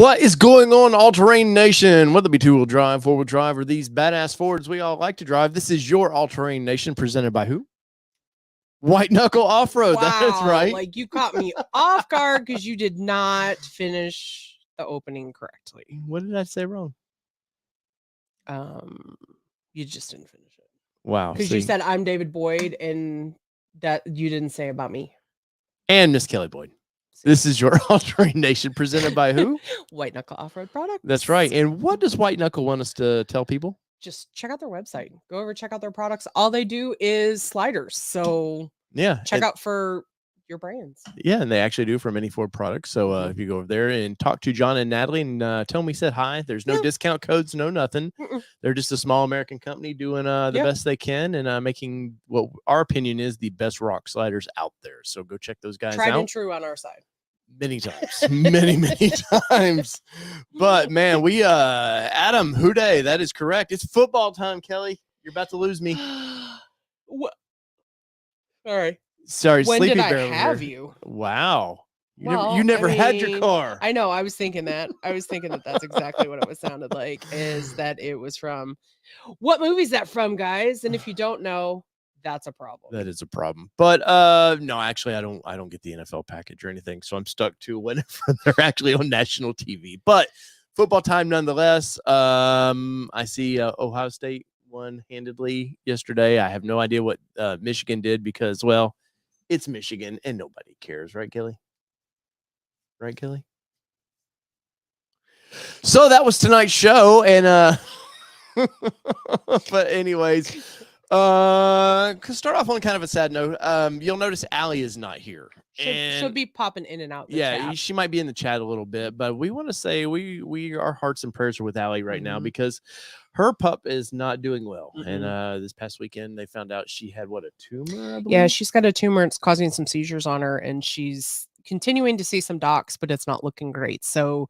What is going on, all-terrain nation? Whether it be two-wheel drive, four-wheel drive, or these badass Fords we all like to drive, this is your all-terrain nation presented by who? White Knuckle Off-Road. Wow, That's right. Like you caught me off guard because you did not finish the opening correctly. What did I say wrong? You just didn't finish it. Wow. Because you said I'm David Boyd, and that you didn't say about me. And Miss Kelly Boyd. This is your all-terrain nation presented by who? White Knuckle Off-Road Products. That's right. And what does White Knuckle want us to tell people? Just check out their website. Go over, check out their products. All they do is sliders. So yeah, check out for your brands. Yeah, and they actually do from any Ford products. So if you go over there and talk to John and Natalie and tell them we said hi, there's no discount codes, no nothing. They're just a small American company doing the best they can and making what our opinion is the best rock sliders out there. So go check those guys out. Tried and true on our side. Many times, many times. But man, we Adam Houday, that is correct. It's football time, Kelly. You're about to lose me. What? All right. Sorry, when Sleepy did Bear I over have here. you? Wow. Well, you never had your car. I know. I was thinking that. That's exactly what it was sounded like. Is that it was from? What movie is that from, guys? And if you don't know, that's a problem. That is a problem. But no, actually, I don't get the NFL package or anything, so I'm stuck to whenever they're actually on national TV. But football time nonetheless. I see Ohio State won handedly yesterday. I have no idea what Michigan did because, well, it's Michigan and nobody cares, right, Kelly? Right, Kelly? So that was tonight's show, and but anyways, start off on kind of a sad note. You'll notice Allie is not here. She'll be popping in and out. Yeah, she might be in the chat a little bit, but we want to say our hearts and prayers are with Allie right now because her pup is not doing well. And this past weekend they found out she had a tumor, I believe? Yeah, she's got a tumor. It's causing some seizures on her, and she's continuing to see some docs, but it's not looking great. So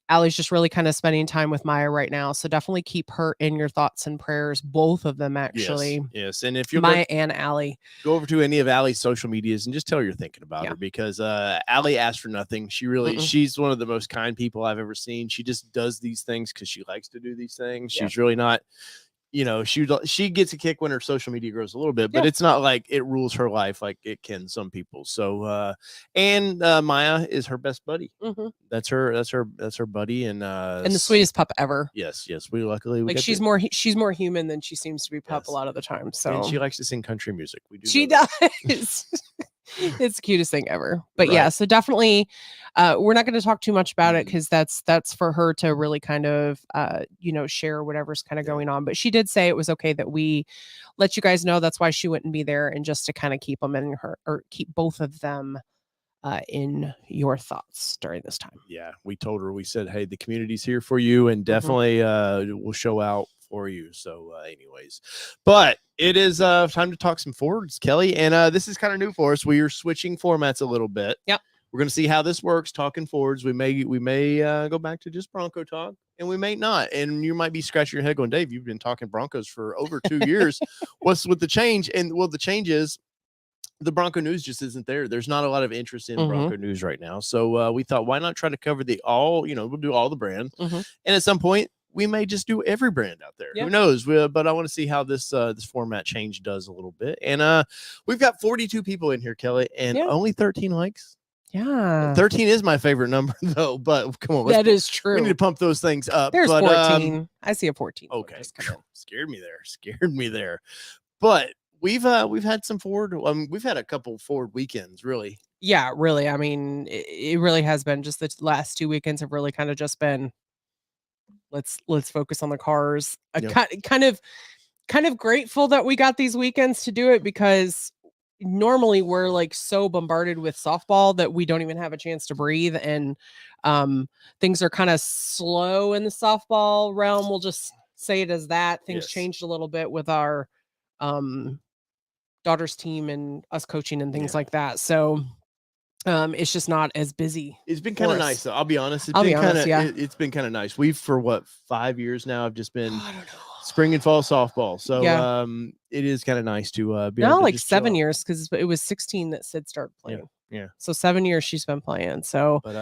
Allie's just really kind of spending time with Maya right now. So definitely keep her in your thoughts and prayers. Both of them, actually. Yes. And if you're Maya and Allie, go over to any of Allie's social medias and just tell her you're thinking about her because Allie asked for nothing. She really, she's one of the most kind people I've ever seen. She just does these things because she likes to do these things. She's really not, she gets a kick when her social media grows a little bit, but it's not like it rules her life like it can some people. So, and Maya is her best buddy. That's her buddy, and the sweetest pup ever. Yes. We luckily she's more human than she seems to be pup a lot of the time. So and she likes to sing country music. She does. It's the cutest thing ever. But yeah, so definitely we're not going to talk too much about it because that's for her to really kind of share whatever's kind of going on. But she did say it was okay that we let you guys know. That's why she wouldn't be there, and just to kind of keep them in her, or keep both of them in your thoughts during this time. Yeah, we told her, we said, hey, the community's here for you, and definitely we'll show out for you. So anyways, but it is time to talk some Fords, Kelly, and this is kind of new for us. We are switching formats a little bit. Yep, we're gonna see how this works talking Fords. We may go back to just Bronco talk, and we may not. And you might be scratching your head going, Dave, you've been talking Broncos for over 2 years. What's with the change? And well, the change is the Bronco news just isn't there. There's not a lot of interest in Bronco news right now. So we thought, why not try to cover we'll do all the brands. And at some point we may just do every brand out there. Who knows? But I want to see how this format change does a little bit. And we've got 42 people in here, Kelly, and only 13 likes. Yeah. 13 is my favorite number though, but come on. That is true. We need to pump those things up. There's 14. I see a 14. Okay. Scared me there. But we've had some Ford. We've had a couple Ford weekends, really. Yeah, really. I mean, it really has been. Just the last 2 weekends have really kind of just been. Let's focus on the cars. Kind of grateful that we got these weekends to do it, because normally we're like so bombarded with softball that we don't even have a chance to breathe, and things are kind of slow in the softball realm. We'll just say it as that. Things changed a little bit with our daughter's team and us coaching and things like that. So it's just not as busy. It's been kind of nice though. I'll be honest. It's been kind of nice. We've for 5 years now. I've just been spring and fall softball. So it is kind of nice to be now like 7 years, because it was 16 that Sid started playing. Yeah. So 7 years she's been playing. So But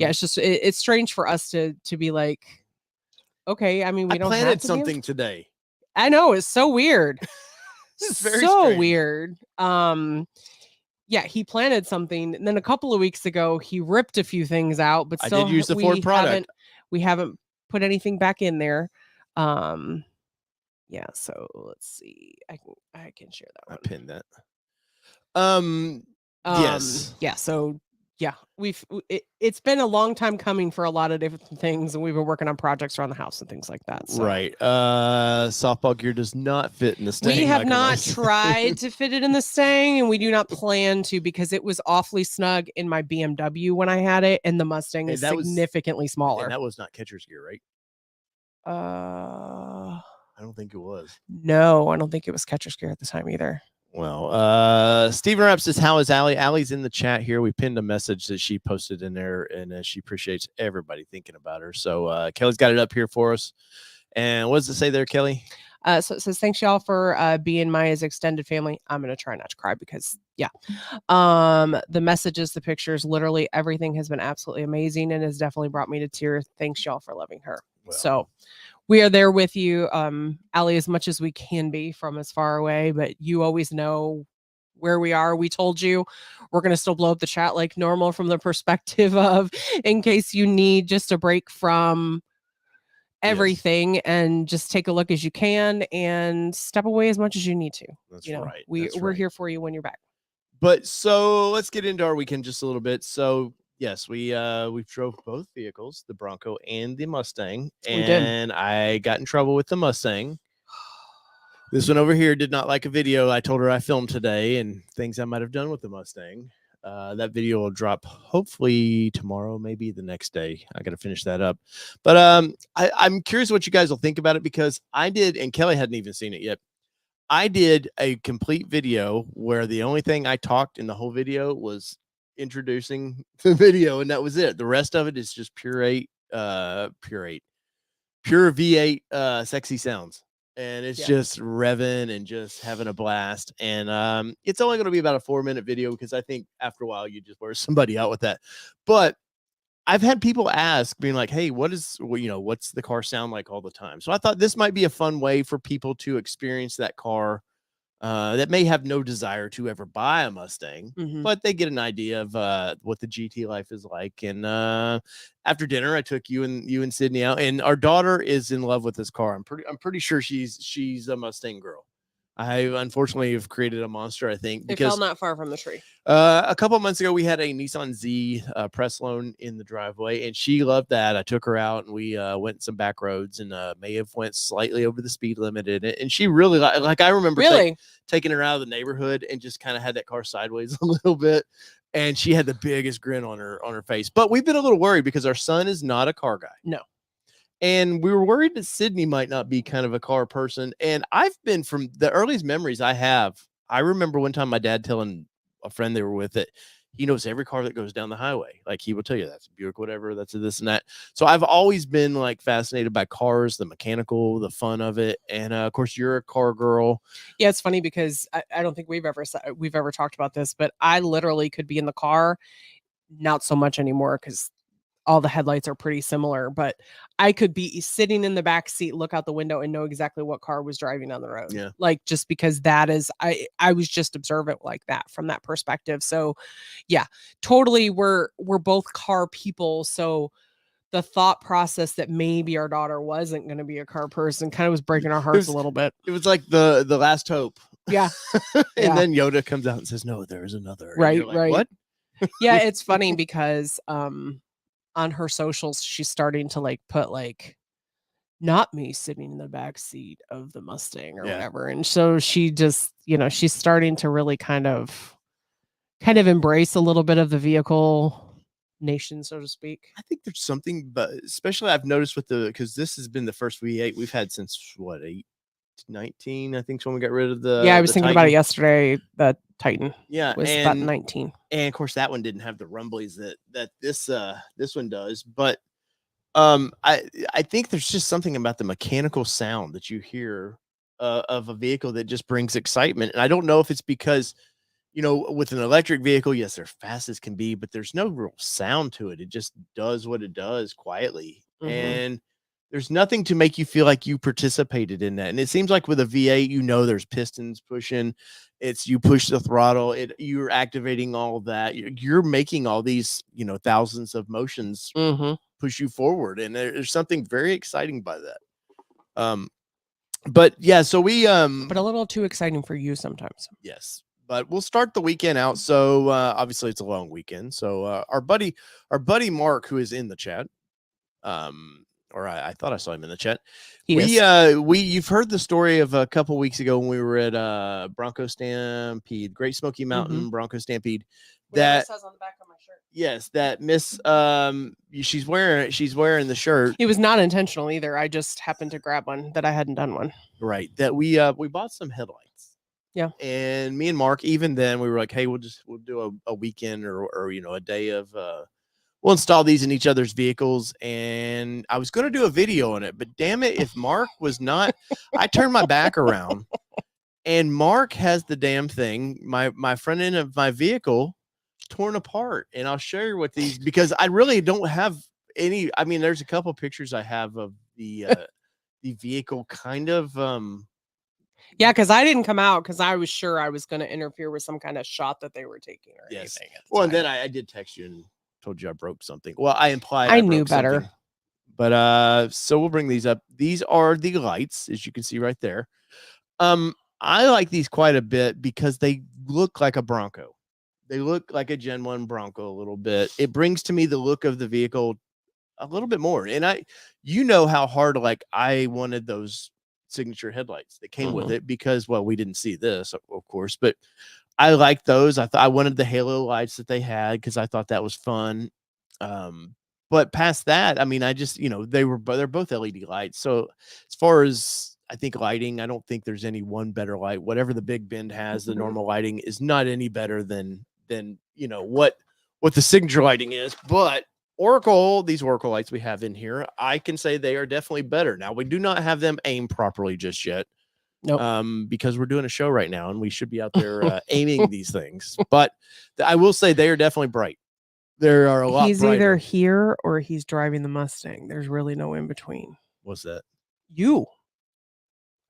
yeah, it's just it's strange for us to be like, okay, I mean, we I don't planted have to something today. I know, it's so weird. It's very So strange. weird. Yeah, he planted something, and then a couple of weeks ago he ripped a few things out, but I still did use the Ford product. we haven't put anything back in there. Yeah, so let's see. I can share that I one. pinned that. Yes. Yeah, so yeah, it's been a long time coming for a lot of different things, and we've been working on projects around the house and things like that. So. Right. Softball gear does not fit in the Stang. We have like not tried to fit it in the Stang, and we do not plan to because it was awfully snug in my BMW when I had it, and the Mustang is significantly smaller. And that was not catcher's gear, right? I don't think it was. No, I don't think it was catcher's gear at the time either. Well, Steven Rapp says, how is Allie? Allie's in the chat here. We pinned a message that she posted in there, and she appreciates everybody thinking about her. So Kelly's got it up here for us. And what does it say there, Kelly? So it says, thanks y'all for being Maya's extended family. I'm going to try not to cry because, yeah. The messages, the pictures, literally everything has been absolutely amazing and has definitely brought me to tears. Thanks y'all for loving her. Well, so we are there with you, Allie, as much as we can be from as far away, but you always know where we are. We told you we're going to still blow up the chat like normal from the perspective of in case you need just a break from everything, and just take a look as you can and step away as much as you need to. That's right. We're here for you when you're back. But so let's get into our weekend just a little bit. So yes, we drove both vehicles, the Bronco and the Mustang, and I got in trouble with the Mustang. This one over here did not like a video I told her I filmed today and things I might have done with the Mustang. That video will drop hopefully tomorrow, maybe the next day. I got to finish that up. But I'm curious what you guys will think about it because I did, and Kelly hadn't even seen it yet. I did a complete video where the only thing I talked in the whole video was introducing the video, and that was it. The rest of it is just pure V8 sexy sounds. And it's just revving and just having a blast. And it's only going to be about a 4-minute video because I think after a while you just wear somebody out with that. But I've had people ask, being like, hey, what's the car sound like all the time? So I thought this might be a fun way for people to experience that car that may have no desire to ever buy a Mustang, but they get an idea of what the GT life is like. And after dinner, I took you and Sydney out, and our daughter is in love with this car. I'm pretty sure she's a Mustang girl. I unfortunately have created a monster, I think, because it fell not far from the tree. A couple of months ago, we had a Nissan Z press loan in the driveway, and she loved that. I took her out, and we went some back roads, and may have went slightly over the speed limit in it. And she really like I remember taking her out of the neighborhood and just kind of had that car sideways a little bit, and she had the biggest grin on her face. But we've been a little worried because our son is not a car guy. No. And we were worried that Sydney might not be kind of a car person. And I've been, from the earliest memories I have, I remember one time my dad telling a friend they were with that he knows every car that goes down the highway. Like he will tell you that's a Buick, whatever, that's a this and that. So I've always been like fascinated by cars, the mechanical, the fun of it. And of course you're a car girl. Yeah, it's funny because I don't think we've ever talked about this, but I literally could be in the car, not so much anymore because all the headlights are pretty similar, but I could be sitting in the back seat, look out the window and know exactly what car was driving on the road. Yeah. Like, just because that is, I was just observant like that from that perspective. So yeah, totally. We're both car people. So the thought process that maybe our daughter wasn't going to be a car person kind of was breaking our hearts a little bit. It was like the last hope. Yeah. And then Yoda comes out and says, no, there's another. Right. Like, right. What? Yeah. It's funny because, on her socials, she's starting to like put like, not me sitting in the back seat of the Mustang or whatever. And so she just, she's starting to really kind of embrace a little bit of the vehicle nation, so to speak. I think there's something, but especially I've noticed because this has been the first V8 we've had since 19, I think, is when we got rid of the. Yeah, I was thinking about it yesterday. The Titan. Yeah, was about 19. And of course, that one didn't have the rumblies that this one does. But I think there's just something about the mechanical sound that you hear of a vehicle that just brings excitement. And I don't know if it's because you know, with an electric vehicle, yes, they're fast as can be, but there's no real sound to it. It just does what it does quietly. And there's nothing to make you feel like you participated in that. And it seems like with a V8, you know, there's pistons pushing. It's you push the throttle. You're activating all of that. You're making all these, you know, thousands of motions push you forward, and there's something very exciting by that. But yeah, so we but a little too exciting for you sometimes. Yes. But we'll start the weekend out. So obviously it's a long weekend. So our buddy Mark, who is in the chat, or I thought I saw him in the chat. You've heard the story of a couple weeks ago when we were at Bronco Stampede, Great Smoky Mountain Bronco Stampede. That says on the back of my shirt. Yes, that Miss she's wearing the shirt. It was not intentional either. I just happened to grab one that I hadn't done one. Right. That we bought some headlights. Yeah. And me and Mark, even then, we were like, hey, we'll do a weekend or you know, a day of we'll install these in each other's vehicles. And I was going to do a video on it, but damn it, if Mark was not, I turned my back around and Mark has the damn thing, my front end of my vehicle torn apart. And I'll show you what these, because I really don't have any. I mean, there's a couple pictures I have of the vehicle kind of yeah, because I didn't come out because I was sure I was going to interfere with some kind of shot that they were taking or anything. Well, and then I did text you and told you I broke something. Well, I implied I knew better. Something. But so we'll bring these up. These are the lights, as you can see right there. I like these quite a bit because they look like a Bronco. They look like a Gen 1 Bronco a little bit. It brings to me the look of the vehicle a little bit more. And you know how hard like I wanted those signature headlights that came with it, because well, we didn't see this of course, but I like those. I thought I wanted the halo lights that they had because I thought that was fun. But past that, I mean, I just, you know, they're both LED lights. So as far as I think lighting, I don't think there's any one better light. Whatever the Big Bend has, the normal lighting is not any better than you know what the signature lighting is. But these Oracle lights we have in here, I can say they are definitely better. Now, we do not have them aimed properly just yet. Nope. Because we're doing a show right now and we should be out there aiming these things. But I will say they are definitely bright. There are a lot. He's brighter. Either here or he's driving the Mustang. There's really no in between. What's that? You.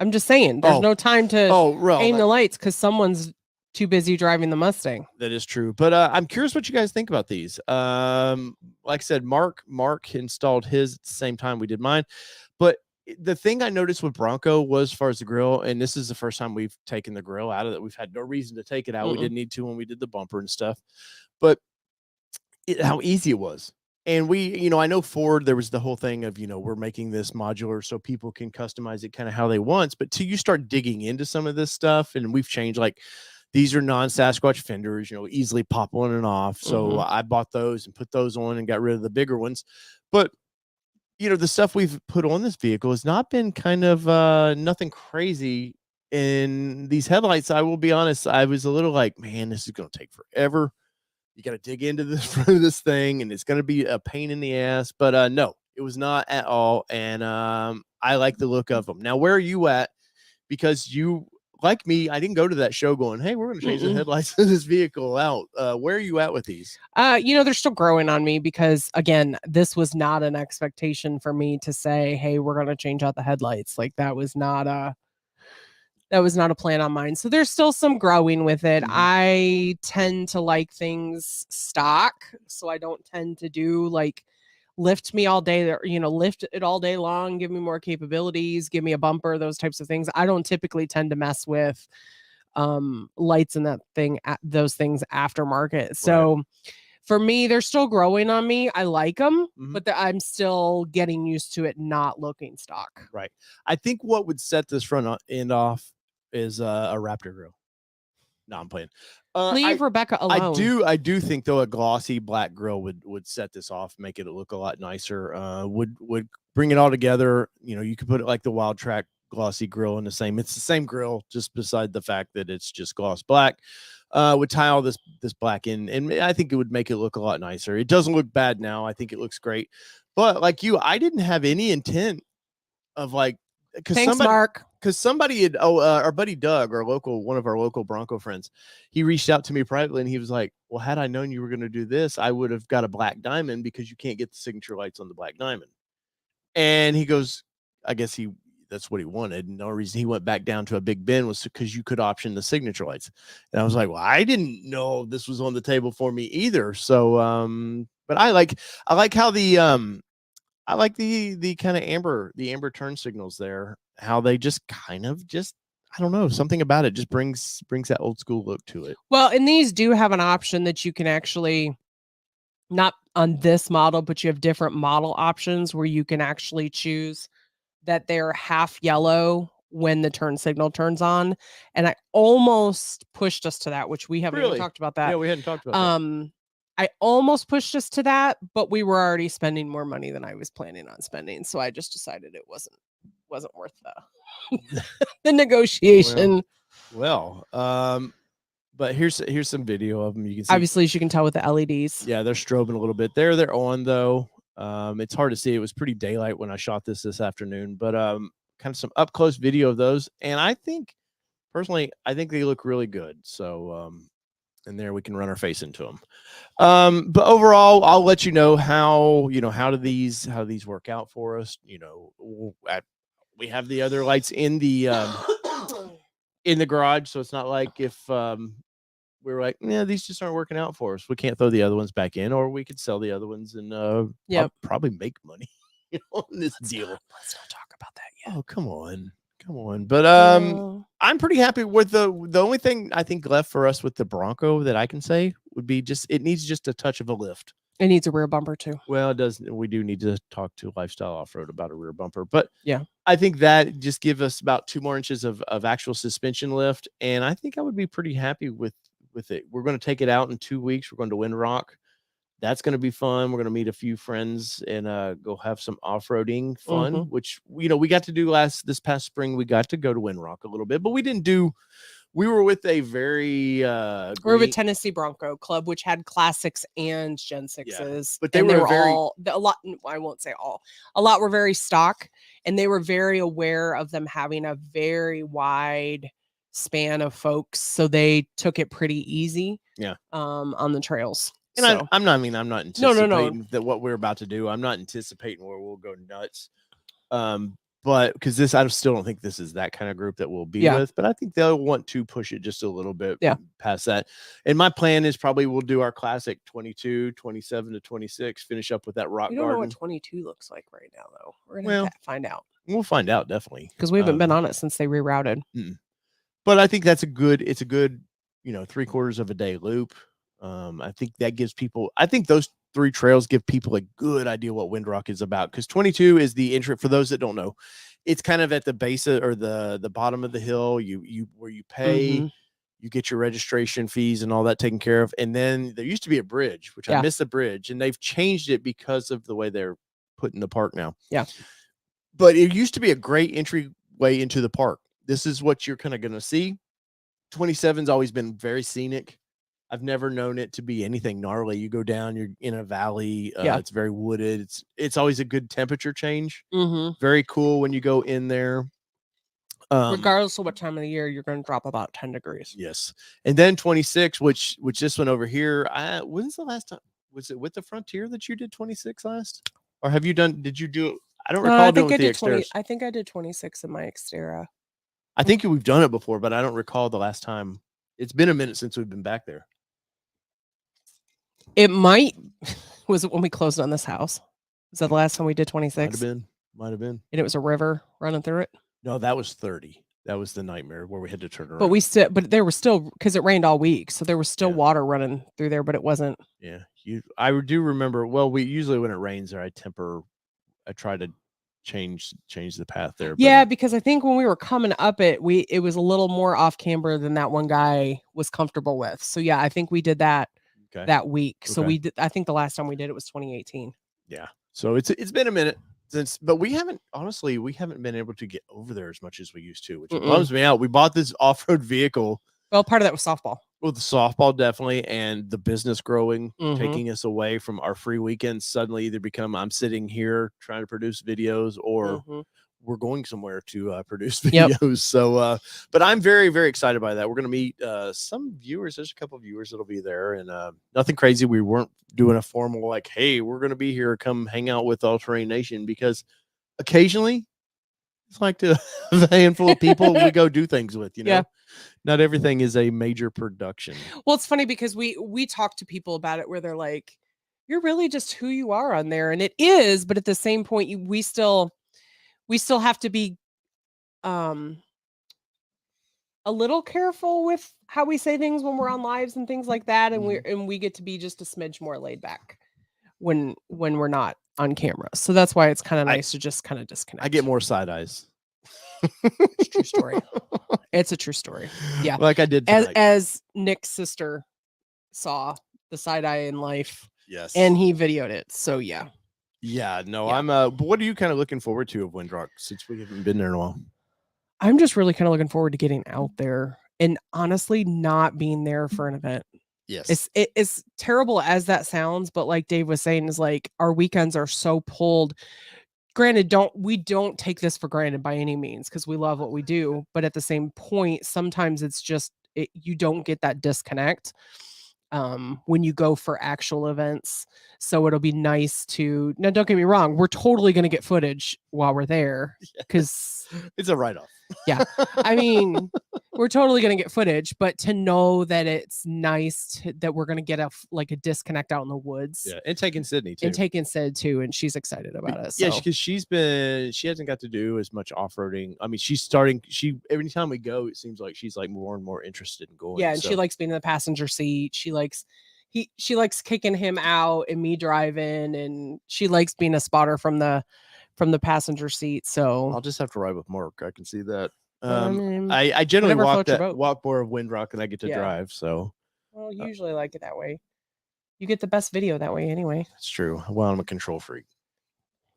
I'm just saying, there's no time to aim the lights because someone's too busy driving the Mustang. That is true. But I'm curious what you guys think about these. Like I said, Mark installed his at the same time we did mine. But the thing I noticed with Bronco was, as far as the grill, and this is the first time we've taken the grill out of it. We've had no reason to take it out. We didn't need to when we did the bumper and stuff. But how easy it was. And we, you know, I know Ford, there was the whole thing of, you know, we're making this modular so people can customize it kind of how they want. But till you start digging into some of this stuff, and we've changed, like, these are non-Sasquatch fenders, you know, easily pop on and off. So I bought those and put those on and got rid of the bigger ones. But, you know, the stuff we've put on this vehicle has not been kind of nothing crazy. In these headlights, I will be honest, I was a little like, man, this is going to take forever. You got to dig into the front of this thing, and it's going to be a pain in the ass. But no, it was not at all. And I like the look of them. Now, where are you at? Because you, like me, I didn't go to that show going, hey, we're going to change the headlights of this vehicle out. Where are you at with these? You know, they're still growing on me because, again, this was not an expectation for me to say, hey, we're going to change out the headlights. Like, that was not a plan on mine. So there's still some growing with it. I tend to like things stock. So I don't tend to do like lift me all day, you know, lift it all day long, give me more capabilities, give me a bumper, those types of things. I don't typically tend to mess with lights and those things aftermarket. So for me, they're still growing on me. I like them, but I'm still getting used to it not looking stock. Right. I think what would set this front end off is a Raptor grill. No, I'm playing. Leave Rebecca alone. I do think though a glossy black grill would set this off, make it look a lot nicer. Would bring it all together. You know, you could put it like the Wild Track glossy grill in the same. It's the same grill, just beside the fact that it's just gloss black. Would tie all this black in, and I think it would make it look a lot nicer. It doesn't look bad now. I think it looks great. But like you, I didn't have any intent of like, Thanks, Mark. because somebody had our buddy Doug, one of our local Bronco friends, he reached out to me privately and he was like, well, had I known you were going to do this, I would have got a black diamond because you can't get the signature lights on the black diamond. And he goes, I guess that's what he wanted. And the only reason he went back down to a Big Ben was because you could option the signature lights. And I was like, well, I didn't know this was on the table for me either. So but I like how the I like the kind of amber turn signals there, how they just kind of I don't know, something about it just brings that old school look to it. Well, and these do have an option that you can actually, not on this model, but you have different model options where you can actually choose that they're half yellow when the turn signal turns on. And I almost pushed us to that, which we haven't even talked about that. Yeah, we hadn't talked about that. I almost pushed us to that, but we were already spending more money than I was planning on spending. So I just decided it wasn't worth the negotiation. Well, but here's some video of them. You can see, obviously, as you can tell with the LEDs. Yeah, they're strobing a little bit. They're on though. It's hard to see. It was pretty daylight when I shot this afternoon, but kind of some up close video of those. And I think personally, they look really good. So and there we can run our face into them. But overall, I'll let you know how do these work out for us. We have the other lights in the in the garage, so it's not like if we're like, yeah, these just aren't working out for us, we can't throw the other ones back in, or we could sell the other ones and probably make money on this deal. Let's not talk about that yet. Oh, come on. But I'm pretty happy with the only thing I think left for us with the Bronco that I can say would be it needs just a touch of a lift. It needs a rear bumper too. Well, it does. We do need to talk to Lifestyle Off-Road about a rear bumper, but yeah, I think that just give us about 2 more inches of actual suspension lift, and I think I would be pretty happy with it. We're going to take it out in 2 weeks. We're going to Windrock. That's going to be fun. We're going to meet a few friends and go have some off-roading fun, which we got to do this past spring. We got to go to Windrock a little bit, but we didn't do. We were with a very we're with Tennessee Bronco Club, which had classics and Gen 6s, but they were all a lot. I won't say all. A lot were very stock, and they were very aware of them having a very wide span of folks, so they took it pretty easy. Yeah, on the trails. And so, I'm not anticipating that what we're about to do. I'm not anticipating where we'll go nuts. But because I still don't think this is that kind of group that we'll be with, but I think they'll want to push it just a little bit past that. And my plan is probably we'll do our classic 22, 27 to 26, finish up with that rock garden. You don't know what 22 looks like right now, though. We're going to find out. We'll find out, definitely. Because we haven't been on it since they rerouted. But I think it's a good, 3/4 of a day loop. I think that gives people, those 3 trails give people a good idea what Windrock is about, because 22 is the entry. For those that don't know, it's kind of at the base or the bottom of the hill. Where you pay, you get your registration fees and all that taken care of, and then there used to be a bridge, which I miss the bridge, and they've changed it because of the way they're putting the park now. Yeah, but it used to be a great entryway into the park. This is what you're kind of going to see. 27's always been very scenic. I've never known it to be anything gnarly. You go down, you're in a valley. It's very wooded. It's always a good temperature change. Very cool when you go in there. Regardless of what time of the year, you're going to drop about 10 degrees. Yes. And then 26, which this one over here, when's the last time? Was it with the Frontier that you did 26 last? Or did you do it? I don't recall doing it with the Xterra. I think I did 26 in my Xterra. I think we've done it before, but I don't recall the last time. It's been a minute since we've been back there. Was it when we closed on this house? Was that the last time we did 26? Might have been. And it was a river running through it? No, that was 30. That was the nightmare where we had to turn around. But there was still, because it rained all week, so there was still water running through there, but it wasn't. Yeah. I do remember, we usually when it rains there, I try to change the path there. Yeah, because I think when we were coming up it was a little more off camber than that one guy was comfortable with. So yeah, I think we did that that week. So we did. I think the last time we did it was 2018. Yeah. So it's been a minute since, but we haven't been able to get over there as much as we used to, which bums me out. We bought this off-road vehicle. Well, part of that was softball. Well, the softball definitely, and the business growing, Mhm. taking us away from our free weekends suddenly either become I'm sitting here trying to produce videos or Mhm. we're going somewhere to produce Yep. videos. So, but I'm very, very excited by that. We're going to meet some viewers. There's a couple of viewers that'll be there, and nothing crazy. We weren't doing a formal like, hey, we're going to be here. Come hang out with All Terrain Nation, because occasionally it's like to a handful of people we go do things with. You know, Yeah. not everything is a major production. Well, it's funny because we talk to people about it where they're like, "You're really just who you are on there," and it is, but at the same point, we still have to be um a little careful with how we say things when we're on lives and things like that, and we get to be just a smidge more laid back when we're not on camera. So that's why it's kind of nice to just kind of disconnect. I get more side eyes. It's a true story. It's a true story. Yeah. Like I did tonight. As Nick's sister saw the side eye in life. Yes. And he videoed it. So yeah. Yeah, no, Yeah. I'm but what are you kind of looking forward to of Windrock since we haven't been there in a while? I'm just really kind of looking forward to getting out there and honestly not being there for an event. Yes. It's terrible as that sounds, but like Dave was saying, is like our weekends are so pulled. Granted, we don't take this for granted by any means because we love what we do, but at the same point, sometimes it's just you don't get that disconnect when you go for actual events. So it'll be nice to now. Don't get me wrong, we're totally going to get footage while we're there because it's a write-off. Yeah, I mean, we're totally going to get footage, but to know that it's nice that we're going to get a disconnect out in the woods. Yeah, and taking Sydney too. And taking Sid too, and she's excited about it. Yeah, So. because she hasn't got to do as much off-roading. I mean, every time we go, it seems like she's like more and more interested in going. Yeah, and she likes being in the passenger seat. She likes kicking him out and me driving, and she likes being a spotter from the passenger seat. So I'll just have to ride with Mark. I can see that. mean, I generally whatever walk more of Windrock than I get to drive. So well, usually like it that way. You get the best video that way anyway. It's true. Well, I'm a control freak,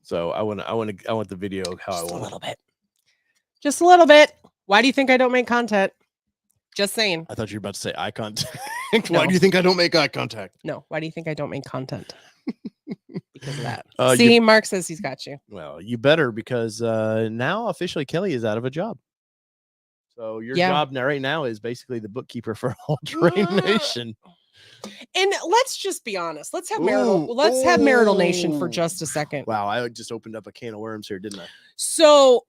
so I want the video how Just I want a little bit. Just a little bit. Why do you think I don't make content? Just saying. I thought you were about to say eye contact. No. Why do you think I don't make eye contact? No. Why do you think I don't make content? Because of that. You- See, Mark says he's got you. Well, you better, because now officially Kelly is out of a job. So your job now right now is basically the bookkeeper for All Terrain Nation. And let's just be honest. Let's have marital nation for just a second. Wow, I just opened up a can of worms here, didn't I? So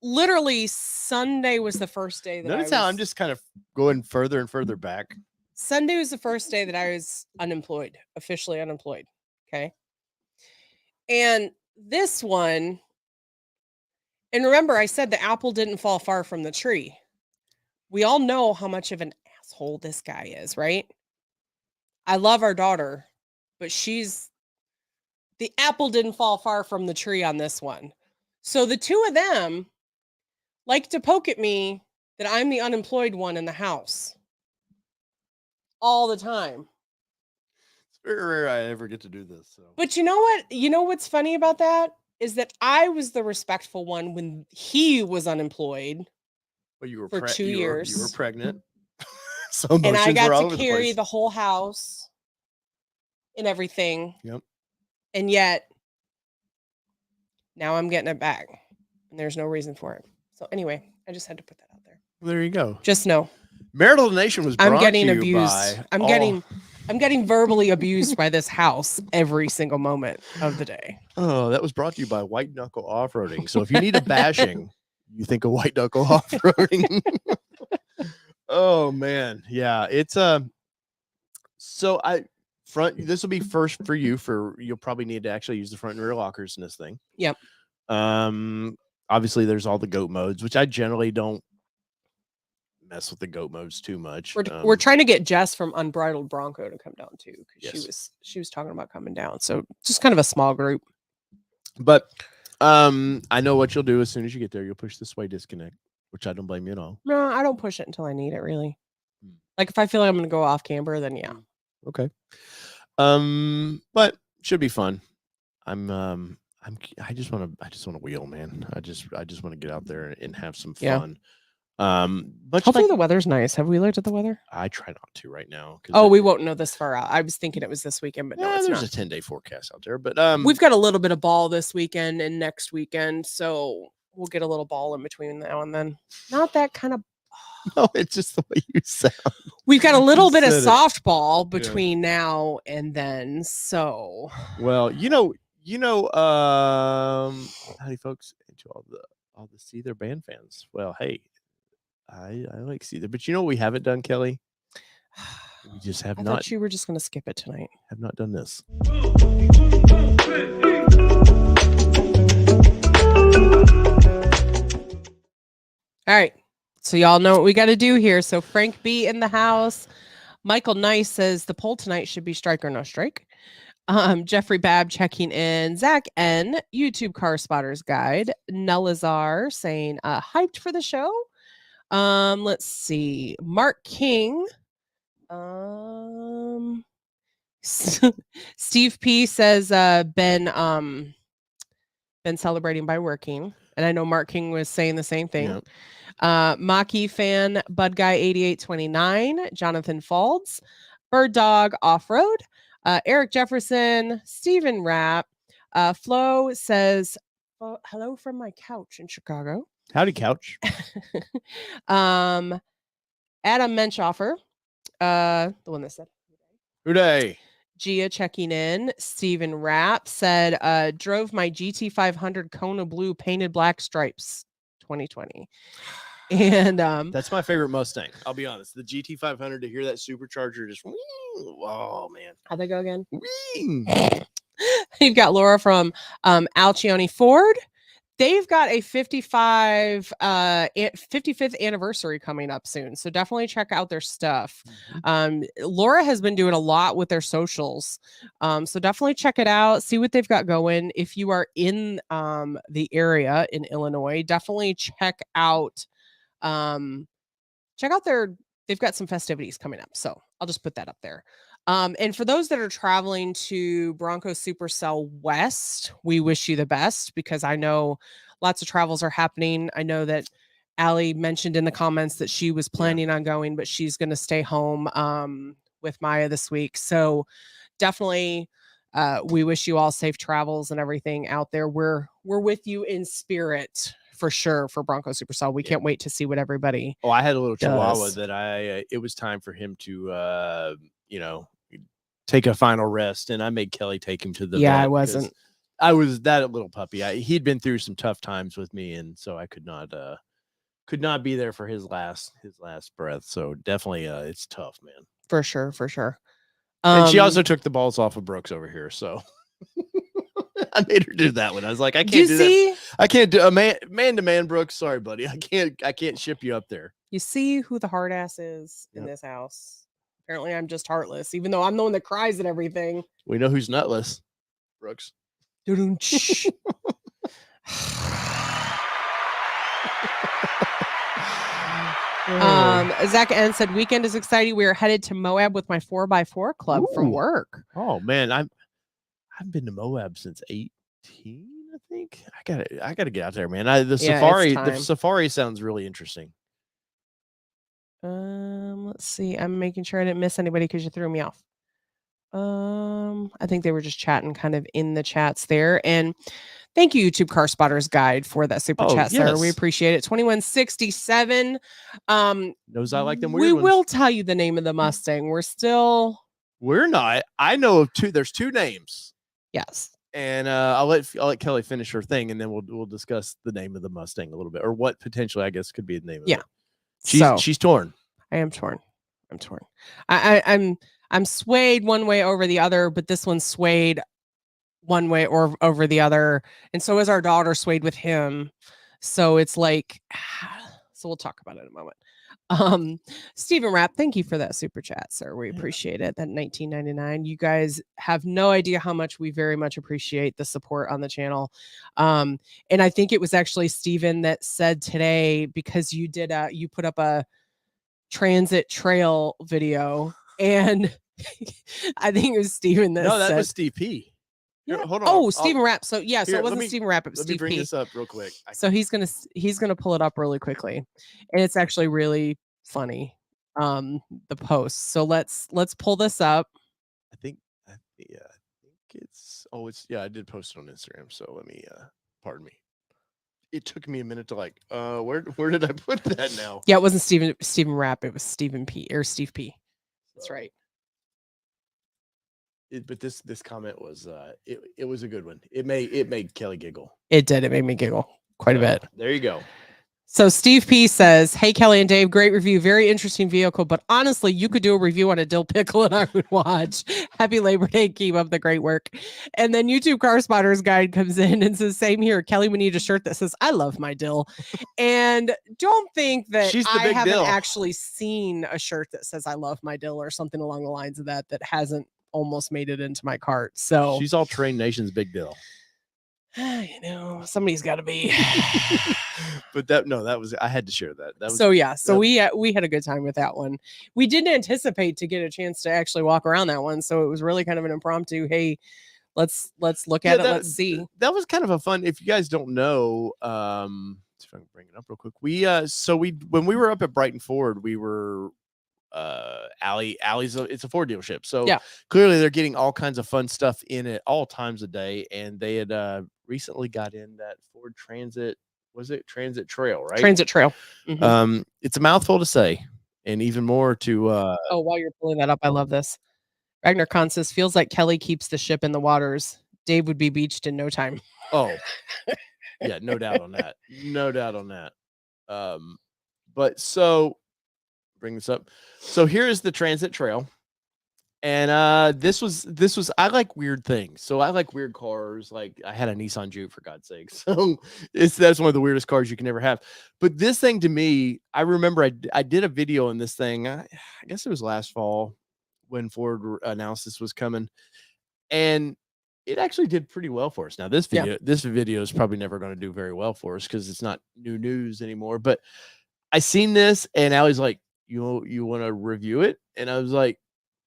literally Sunday was the first day that Notice how I'm just kind of going further and further back. Sunday was the first day that I was unemployed, officially unemployed. Okay. And this one, and remember, I said the apple didn't fall far from the tree. We all know how much of an asshole this guy is, right? I love our daughter, but the apple didn't fall far from the tree on this one. So the two of them like to poke at me that I'm the unemployed one in the house all the time. It's very rare I ever get to do this. So. But you know what? You know what's funny about that is that I was the respectful one when he was unemployed. Well, you were for 2 years. You were pregnant. So and I got to carry the whole house and everything. Yep. And yet now I'm getting it back and there's no reason for it. So anyway, I just had to put that out there. Well, there you go. Just know. Marital Nation was brought I'm getting to you abused. by I'm getting verbally abused by this house every single moment of the day. Oh, that was brought to you by White Knuckle Off-Roading. So if you need a bashing, you think of White Knuckle Off-Roading. Oh man, yeah, it's so this will be first for you. You'll probably need to actually use the front and rear lockers in this thing. Yep. Obviously there's all the goat modes, which I generally don't mess with the goat modes too much. We're trying to get Jess from Unbridled Bronco to come down too, because yes. she was talking about coming down. So just kind of a small group. But I know what you'll do as soon as you get there. You'll push the sway disconnect, which I don't blame you at all. No, I don't push it until I need it, really. Like if I feel like I'm gonna go off camber, then yeah. Okay. But should be fun. I just want to wheel, man. I just want to get out there and have some fun. Much Hopefully like the weather's nice. Have we looked at the weather? I try not to right now. Oh, we won't know this far out. I was thinking it was this weekend, but no, it's there's not. a 10-day forecast out there, but We've got a little bit of ball this weekend and next weekend, so we'll get a little ball in between now and then. Not that kind of. No, it's just the way you sound. We've got a little bit of said it. softball between now and then. So, well, howdy folks, and to all the Seether band fans. Well, hey, I like Seether, but you know what we haven't done, Kelly? We just have I not. thought you were just going to skip it tonight. Have not done this. All right. So y'all know what we got to do here. So Frank B in the house. Michael Nice says the poll tonight should be strike or no strike. Jeffrey Babb checking in. Zach N, YouTube Car Spotters Guide. Nelazar saying hyped for the show. Let's see. Mark King. Steve P says been celebrating by working. And I know Mark King was saying the same thing. Yep. Maki fan, Bud Guy 8829, Jonathan Falds, Bird Dog Off Road, Eric Jefferson, Stephen Rapp, Flo says, hello from my couch in Chicago. Howdy, couch. Adam Menschoffer, the one that said, Hooday. Gia checking in. Stephen Rapp said, drove my GT500 Kona Blue painted black stripes 2020. And that's my favorite Mustang. I'll be honest. The GT500, to hear that supercharger just, oh man. How'd they go again? You've got Laura from Alcione Ford. They've got a 55th anniversary coming up soon. So definitely check out their stuff. Laura has been doing a lot with their socials. So definitely check it out. See what they've got going. If you are in the area in Illinois, definitely check out they've got some festivities coming up. So I'll just put that up there. And for those that are traveling to Bronco Supercell West, we wish you the best because I know lots of travels are happening. I know that Allie mentioned in the comments that she was planning on going, but she's going to stay home with Maya this week. So definitely we wish you all safe travels and everything out there. We're with you in spirit for sure for Bronco Supercell. We can't wait to see what everybody I had a little chihuahua does. that it was time for him to take a final rest, and I made Kelly take him to the vet. I wasn't. I was that little puppy. He'd been through some tough times with me, and so I could not be there for his last breath. So definitely it's tough, man. For sure. And she also took the balls off of Brooks over here, so I made her do that one. I was like, I can't do that. I can't do a man to man, Brooks. Sorry, buddy. I can't ship you up there. You see who the hard ass is in this house. Apparently I'm just heartless, even though I'm the one that cries at everything. We know who's nutless. Brooks. Zach N said weekend is exciting. We are headed to Moab with my 4x4 club from work. Oh man, I've been to Moab since 18, I think. I gotta get out there, man. The safari sounds really interesting. Let's see. I'm making sure I didn't miss anybody because you threw me off. I think they were just chatting kind of in the chats there. And thank you, YouTube Car Spotters Guide, for that super chat, sir. We appreciate it. 2167. Knows I like them weird we ones. will tell you the name of the Mustang. We're not. I know of two. There's two names. Yes. And I'll let Kelly finish her thing, and then we'll discuss the name of the Mustang a little bit, or what potentially I guess could be the name of it. She's torn. I am torn. I'm torn. I'm swayed one way over the other, but this one's swayed one way or over the other, and so is our daughter swayed with him. So it's like, so we'll talk about it in a moment. Stephen Rapp, thank you for that super chat, sir. We appreciate it. That $19.99. You guys have no idea how much we very much appreciate the support on the channel. And I think it was actually Stephen that said today, because you put up a transit trail video, and I think it was Stephen that was Steve P. Yeah. Hold on. Oh, Stephen Rapp. So yeah, so Here, it wasn't Stephen Rapp, it was let me Steve bring P. this up real quick. So he's gonna pull it up really quickly, and it's actually really funny. The post. So let's pull this up. I think it's I did post it on Instagram. So let me pardon me. It took me a minute to like where did I put that now? Yeah, it wasn't Stephen Rapp, it was Stephen P or Steve P. That's right. But this comment was it was a good one. It made Kelly giggle. It did. It made me giggle quite a bit. There you go. So Steve P says, "Hey Kelly and Dave, great review, very interesting vehicle, but honestly, you could do a review on a dill pickle and I would watch. Happy Labor Day, keep up the great work." And then YouTube Car Spotters Guide comes in and says, "Same here, Kelly, we need a shirt that says I love my dill." And don't think that I haven't actually seen a shirt that says I love my dill or something along the lines of that hasn't almost made it into my cart. So she's all Train Nation's big dill. You know, somebody's got to be. But that was I had to share that. So yeah, so we had a good time with that one. We didn't anticipate to get a chance to actually walk around that one, so it was really kind of an impromptu. Hey, let's look at it. Let's see. That was kind of a fun. If you guys don't know, if I can bring it up real quick, when we were up at Brighton Ford, we were Allie's it's a Ford dealership, so yeah, clearly they're getting all kinds of fun stuff in at all times of day, and they had recently got in that Ford Transit. Was it Transit Trail, right? Transit Trail. Mm-hmm. It's a mouthful to say, and even more to oh, while you're pulling that up, I love this. Ragnar Khan says, "Feels like Kelly keeps the ship in the waters. Dave would be beached in no time." Oh yeah, no doubt on that. No doubt on that. But so bring this up. So here is the Transit Trail. And this was I like weird things. So I like weird cars. Like I had a Nissan Juke, for God's sake. So that's one of the weirdest cars you can ever have. But this thing, to me, I remember I did a video on this thing. I guess it was last fall when Ford announced this was coming, and it actually did pretty well for us. Now this video is probably never going to do very well for us because it's not new news anymore. But I seen this, and Allie's like, you want to review it? And I was like,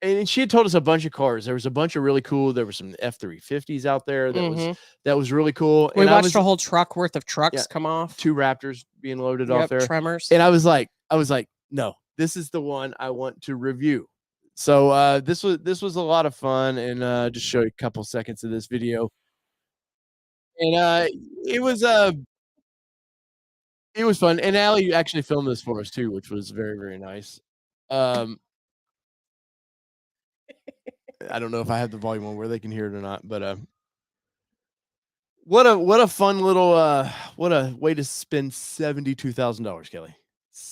and she had told us a bunch of cars. There was a bunch of really cool. There were some F-350s out there that was really cool. We watched a whole truck worth of trucks come off. 2 Raptors being loaded off there. Tremors. And I was like, no, this is the one I want to review. So this was a lot of fun, and just show you a couple seconds of this video. And it was fun. And Allie actually filmed this for us too, which was very, very nice. I don't know if I have the volume on where they can hear it or not, but what a fun little what a way to spend $72,000, Kelly.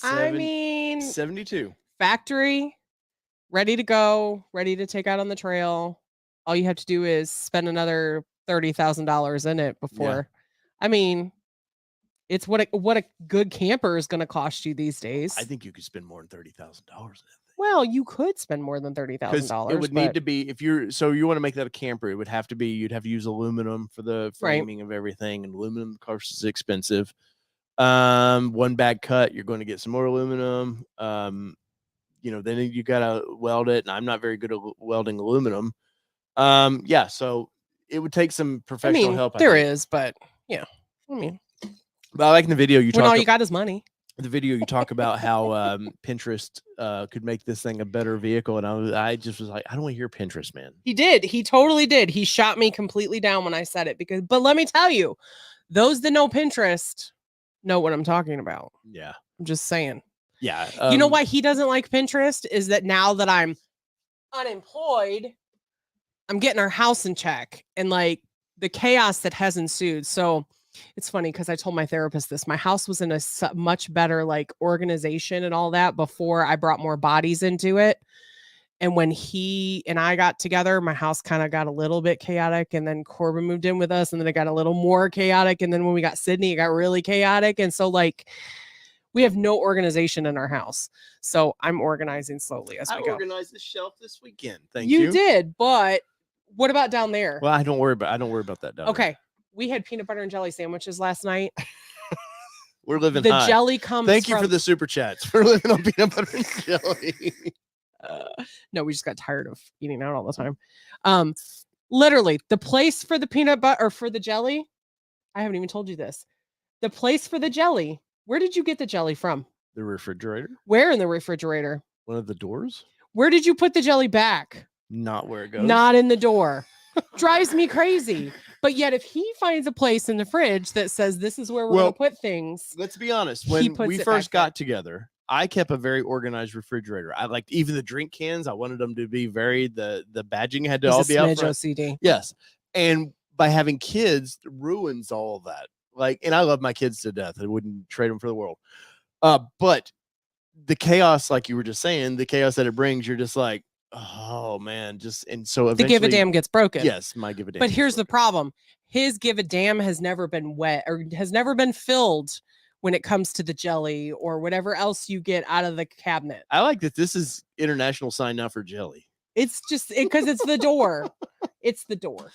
I mean, 72 factory, ready to go, ready to take out on the trail. All you have to do is spend another $30,000 in it before. Yeah. I mean, it's what a good camper is going to cost you these days. I think you could spend more than $30,000 in it. Well, you could spend more than $30,000. It would need to be, if you want to make that a camper, it would have to be, you'd have to use aluminum for the framing of everything, and aluminum, of course, is expensive. One bag cut, you're going to get some more aluminum. Then you gotta weld it, and I'm not very good at welding aluminum. So it would take some professional help. There is, but yeah, but I like in the video you all you got is money. The video you talk about how Pinterest could make this thing a better vehicle, and I just was like, I don't want to hear Pinterest, man. He did. He totally did. He shot me completely down when I said it, but let me tell you, those that know Pinterest know what I'm talking about. Yeah, I'm just saying. Yeah, you know why he doesn't like Pinterest is that now that I'm unemployed, I'm getting our house in check, and like the chaos that has ensued. So it's funny because I told my therapist this. My house was in a much better like organization and all that before I brought more bodies into it. And when he and I got together, my house kind of got a little bit chaotic. And then Corbin moved in with us, and then it got a little more chaotic. And then when we got Sydney, it got really chaotic. And so like we have no organization in our house. So I'm organizing slowly as we go. I organized the shelf this weekend. Thank you. You did, but what about down there? Well, I don't worry about that down there. Okay. We had peanut butter and jelly sandwiches last night. We're living the high. Jelly comes Thank you for the super chats. We're living on peanut butter and jelly. No, we just got tired of eating out all the time. Literally, the place for the peanut butter or for the jelly. I haven't even told you this. The place for the jelly. Where did you get the jelly from? The refrigerator. Where in the refrigerator? One of the doors. Where did you put the jelly back? Not where it goes. Not in the door. Drives me crazy. But yet, if he finds a place in the fridge that says this is where we're going to put things, let's be honest. When we first got together, I kept a very organized refrigerator. I liked even the drink cans. I wanted them to be the badging had to all be out front. OCD. Yes, and by having kids ruins all of that. Like, and I love my kids to death. I wouldn't trade them for the world. But the chaos, like you were just saying, the chaos that it brings, you're just like, oh man, and so eventually the give a damn gets broken. Yes, my give a damn. But here's the problem: his give a damn has never been wet or has never been filled when it comes to the jelly or whatever else you get out of the cabinet. I like that this is international sign now for jelly. It's just because it's the door. It's the door.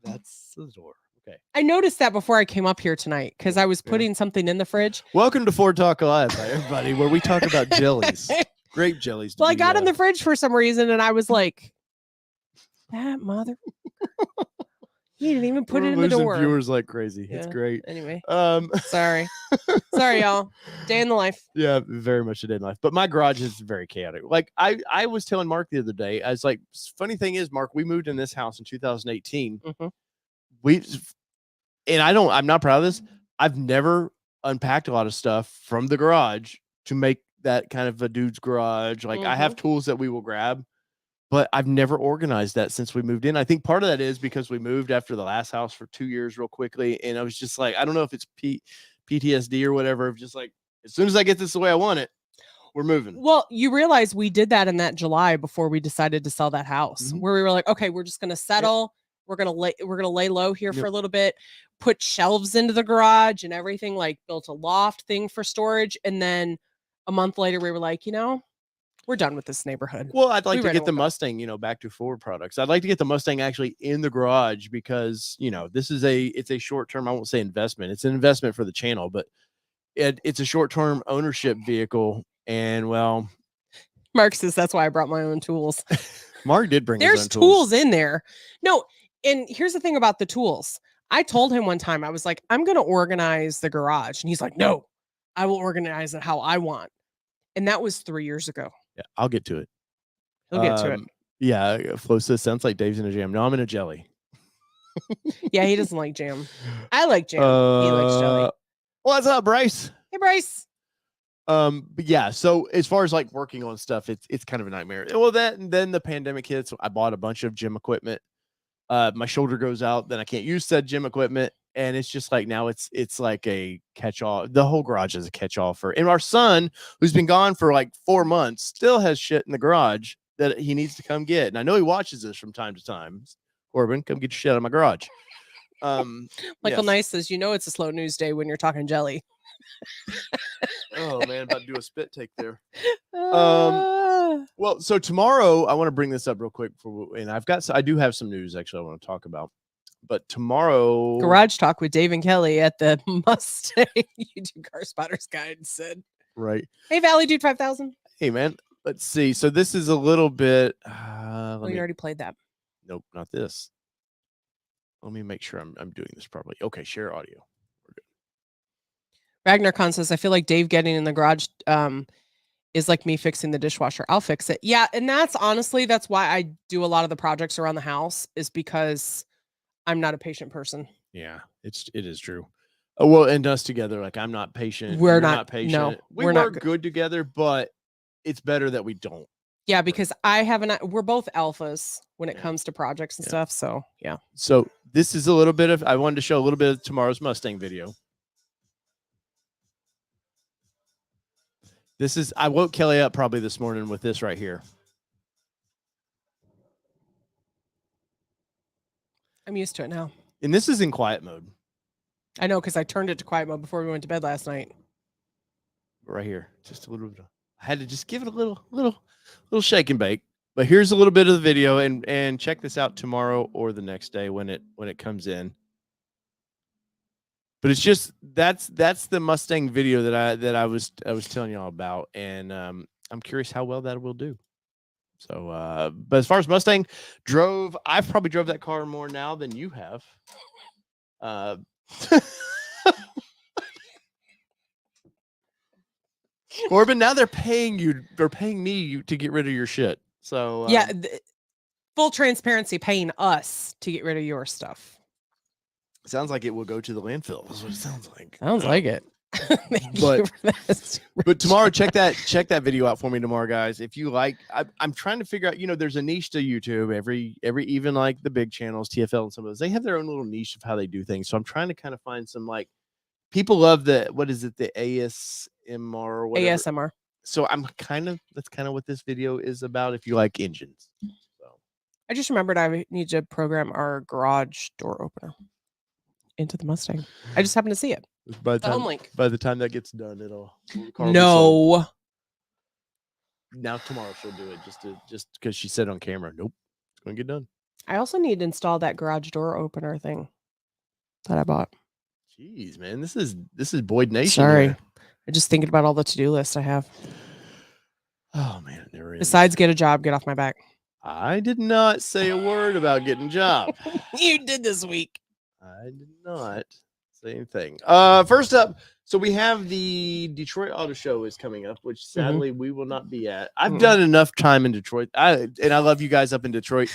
That's the door. Okay. I noticed that before I came up here tonight because I was putting something in the fridge. Welcome to Ford Talk Live, everybody, where we talk about jellies. Grape jellies. Well, I got in the fridge for some reason and I was like, that mother. He didn't even put it in the door. Viewers like crazy. Yeah. It's great. Anyway. Sorry, y'all. Day in the life. Yeah, very much a day in life. But my garage is very chaotic. Like I was telling Mark the other day, I was like, funny thing is, Mark, we moved in this house in 2018. Mm-hmm. I'm not proud of this. I've never unpacked a lot of stuff from the garage to make that kind of a dude's garage. Like I have tools that we will grab, but I've never organized that since we moved in. I think part of that is because we moved after the last house for 2 years real quickly. And I was just like, I don't know if it's PTSD or whatever. Just like, as soon as I get this the way I want it, we're moving. Well, you realize we did that in that July before we decided to sell that house, where we were like, okay, we're just going to settle. Yep. We're gonna lay low here for a little bit, put shelves into the garage and everything, like built a loft thing for storage. And then a month later, we were like, we're done with this neighborhood. Well, I'd like to get the Mustang, back to Ford products. I'd like to get the Mustang actually in the garage because, this is it's a short-term, I won't say investment. It's an investment for the channel, but it's a short-term ownership vehicle. And well, Mark says that's why I brought my own tools. Mark did bring There's his own tools in there. No. And here's the thing about the tools. I told him one time, I was like, I'm going to organize the garage. And he's like, no, I will organize it how I want. And that was 3 years ago. Yeah, I'll get to it. He'll get to it. Yeah, Flo says, sounds like Dave's in a jam. No, I'm in a jelly. Yeah, he doesn't like jam. I like jam. He likes jelly. What's up, Bryce? Hey, Bryce. But yeah, so as far as like working on stuff, it's kind of a nightmare. Well, then the pandemic hits. I bought a bunch of gym equipment. My shoulder goes out, then I can't use said gym equipment. And it's just like, now it's like a catch-all. The whole garage is a catch-all and our son, who's been gone for like 4 months, still has shit in the garage that he needs to come get. And I know he watches this from time to time. Corbin, come get your shit out of my garage. Michael Nice says, it's a slow news day when you're talking jelly. Oh man, about to do a spit take there. Well, so tomorrow I want to bring this up real quick and I do have some news actually I want to talk about. But tomorrow, Garage Talk with Dave and Kelly at the Mustang YouTube Car Spotters Guide said, right? Hey, Valley Dude 5000. Hey man, let's see. So this is a little bit. You already played that. Nope, not this. Let me make sure I'm doing this properly. Okay, share audio. Ragnar Khan says, I feel like Dave getting in the garage is like me fixing the dishwasher. I'll fix it. Yeah. And that's why I do a lot of the projects around the house, is because I'm not a patient person. Yeah, it is true. Well, and us together, like I'm not patient. We're not patient. No, we're not good together, but it's better that we don't. Yeah, because we're both alphas when it comes to projects and stuff. So yeah. So this is I wanted to show a little bit of tomorrow's Mustang video. I woke Kelly up probably this morning with this right here. I'm used to it now. And this is in quiet mode. I know, because I turned it to quiet mode before we went to bed last night. Right here. Just a little bit. I had to just give it a little shake and bake. But here's a little bit of the video, and check this out tomorrow or the next day when it comes in. But it's just that's the Mustang video that I was telling y'all about, and I'm curious how well that will do. So, but as far as Mustang, I've probably drove that car more now than you have. Corbin, now they're paying me to get rid of your shit. So yeah, full transparency, paying us to get rid of your stuff. Sounds like it will go to the landfill. That's what it sounds like. Sounds like it. But tomorrow, check that video out for me tomorrow, guys. If you like, I'm trying to figure out. There's a niche to YouTube. Every even like the big channels, TFL and some of those, they have their own little niche of how they do things. So I'm trying to kind of find some like people love the ASMR or whatever. ASMR. So that's kind of what this video is about. If you like engines, so I just remembered I need to program our garage door opener into the Mustang. I just happened to see it. By the time that gets done, no. Now tomorrow she'll do it just because she said on camera. Nope, it's gonna get done. I also need to install that garage door opener thing that I bought. Jeez, man, this is Boyd Nation. Sorry, I'm just thinking about all the to-do lists I have. Oh man, besides get a job, get off my back. I did not say a word about getting a job. You did this week. I did not say anything. First up, so we have the Detroit Auto Show is coming up, which sadly we will not be at. I've done enough time in Detroit. I love you guys up in Detroit,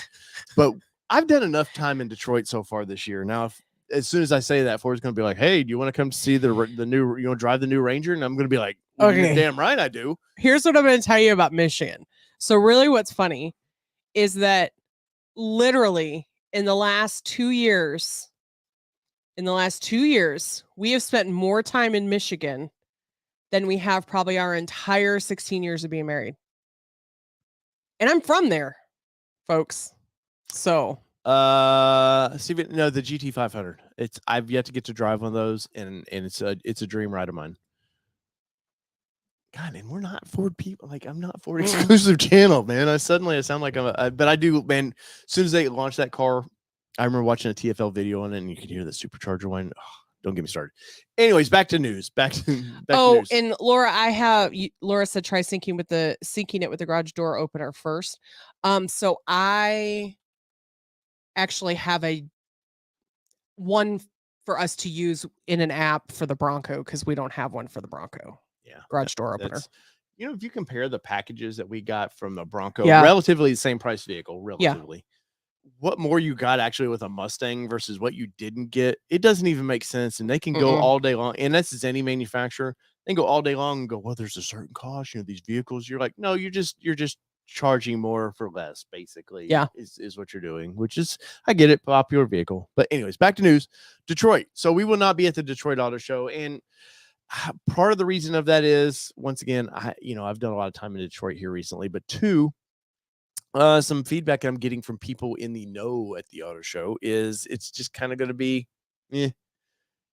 but I've done enough time in Detroit so far this year. Now, as soon as I say that, Ford's going to be like, "Hey, do you want to come see the new, drive the new Ranger?" And I'm going to be like, "Okay, damn right I do." Here's what I'm going to tell you about Michigan. So really, what's funny is that literally in the last 2 years. In the last 2 years, we have spent more time in Michigan than we have probably our entire 16 years of being married. And I'm from there, folks. So, the GT 500. I've yet to get to drive one of those, and it's a dream ride of mine. God, and we're not Ford people. Like, I'm not Ford exclusive channel, man. I sound like but I do, man. As soon as they launched that car, I remember watching a TFL video on it, and you could hear the supercharger whine. Oh, don't get me started. Anyways, back to news. Back to news. And Laura, Laura said try syncing it with the garage door opener first. So I actually have one for us to use in an app for the Bronco because we don't have one for the Bronco. Yeah, garage door opener. If you compare the packages that we got from the Bronco, relatively the same price vehicle, relatively. Yeah. What more you got actually with a Mustang versus what you didn't get, it doesn't even make sense. And they can go all day long. And this is any manufacturer. They can go all day long and go, well, there's a certain cost, these vehicles. You're like, no, you're just charging more for less, basically. Yeah. Is what you're doing, which is, I get it, popular vehicle. But anyways, back to news. Detroit. So we will not be at the Detroit Auto Show. And part of the reason of that is, once again, I've done a lot of time in Detroit here recently, but two, some feedback I'm getting from people in the know at the auto show is it's just kind of going to be, I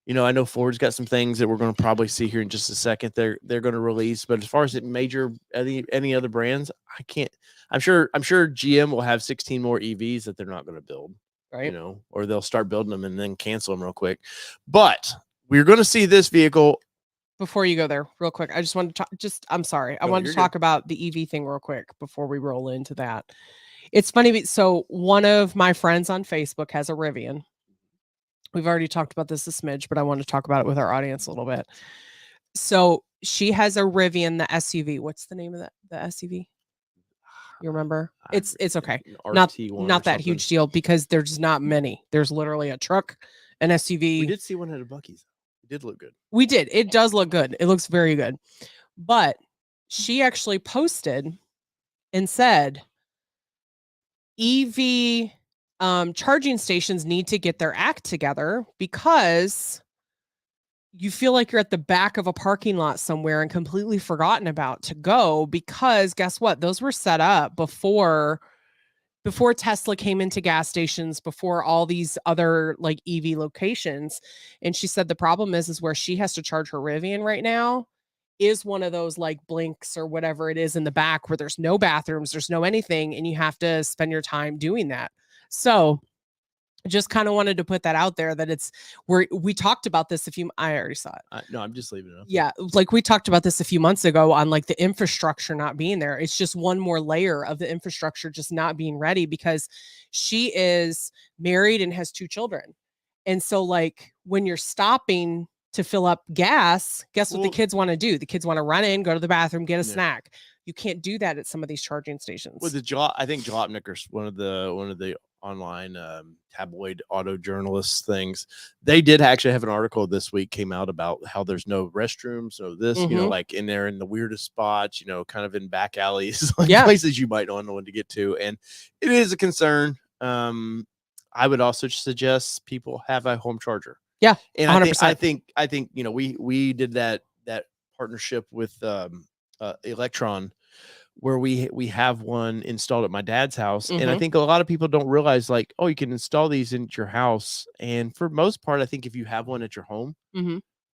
know Ford's got some things that we're going to probably see here in just a second. They're going to release, but as far as any other brands, I can't. I'm sure GM will have 16 more EVs that they're not going to build, right? Or they'll start building them and then cancel them real quick. But we're going to see this vehicle. Before you go there, real quick, I just wanted to talk. I'm sorry. I wanted to talk about the EV thing real quick before we roll into that. It's funny. So one of my friends on Facebook has a Rivian. We've already talked about this a smidge, but I want to talk about it with our audience a little bit. So she has a Rivian, the SUV. What's the name of the SUV? You remember? It's okay. Not that huge deal because there's not many. There's literally a truck, an SUV. We did see one at a Buc-ee's. Did look good. We did. It does look good. It looks very good. But she actually posted and said EV charging stations need to get their act together because you feel like you're at the back of a parking lot somewhere and completely forgotten about to go because guess what? Those were set up before Tesla came into gas stations, before all these other like EV locations. And she said the problem is where she has to charge her Rivian right now is one of those like blinks or whatever it is in the back where there's no bathrooms, there's no anything, and you have to spend your time doing that. So just kind of wanted to put that out there that we talked about this I already saw it. No, I'm just leaving it up. Yeah, like we talked about this a few months ago on like the infrastructure not being there. It's just one more layer of the infrastructure just not being ready, because she is married and has 2 children. And so like when you're stopping to fill up gas, guess what the kids want to do? The kids want to run in, go to the bathroom, get a snack. You can't do that at some of these charging stations. Well, I think Jalopnikers, one of the online tabloid auto journalists things, they did actually have an article this week came out about how there's no restrooms, so this, you know, like in there in the weirdest spots, you know, kind of in back alleys, like places you might not know when to get to, and it is a concern. I would also suggest people have a home charger. Yeah, and 100%. I think you know, we did that partnership with Electron, where we have one installed at my dad's house. And I think a lot of people don't realize, like, oh, you can install these in your house. And for most part, I think if you have one at your home,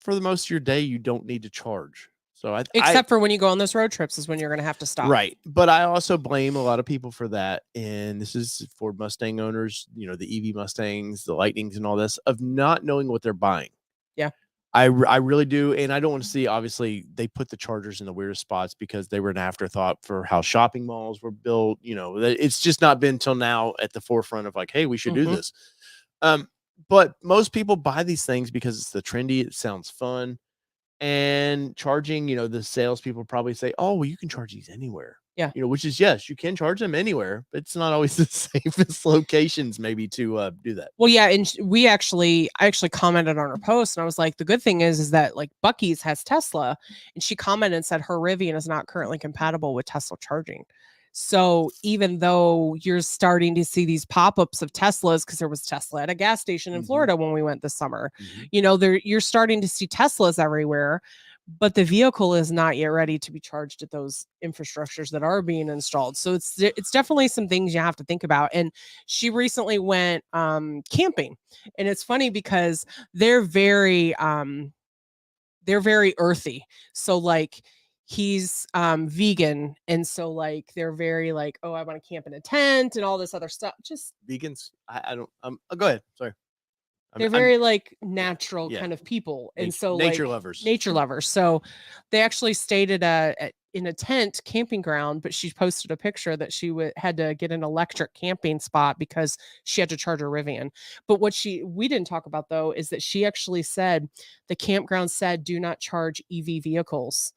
for the most of your day, you don't need to charge. So except for when you go on those road trips is when you're going to have to stop. Right. But I also blame a lot of people for that. And this is Ford Mustang owners, you know, the EV Mustangs, the Lightnings and all this, of not knowing what they're buying. Yeah. I really do. And I don't want to see, obviously, they put the chargers in the weirdest spots because they were an afterthought for how shopping malls were built. You know, it's just not been till now at the forefront of like, hey, we should do this. But most people buy these things because it's the trendy, it sounds fun. And charging, you know, the salespeople probably say, oh, well, you can charge these anywhere. Yeah. You know, which is, yes, you can charge them anywhere, but it's not always the safest locations maybe to do that. Well, yeah. And I actually commented on her post, and I was like, the good thing is that like Buc-ee's has Tesla, and she commented and said her Rivian is not currently compatible with Tesla charging. So even though you're starting to see these pop-ups of Teslas, because there was Tesla at a gas station in Florida when we went this summer, you know, you're starting to see Teslas everywhere, but the vehicle is not yet ready to be charged at those infrastructures that are being installed. So it's definitely some things you have to think about. And she recently went camping, and it's funny because they're very earthy. So like he's vegan, and so like they're very like, oh, I want to camp in a tent and all this other stuff. Just vegans, I don't go ahead, sorry. They're very like natural kind of people, and so nature lovers. So they actually stayed in a tent camping ground, but she posted a picture that she had to get an electric camping spot because she had to charge her Rivian. But what we didn't talk about though is that she actually said the campground said do not charge EV vehicles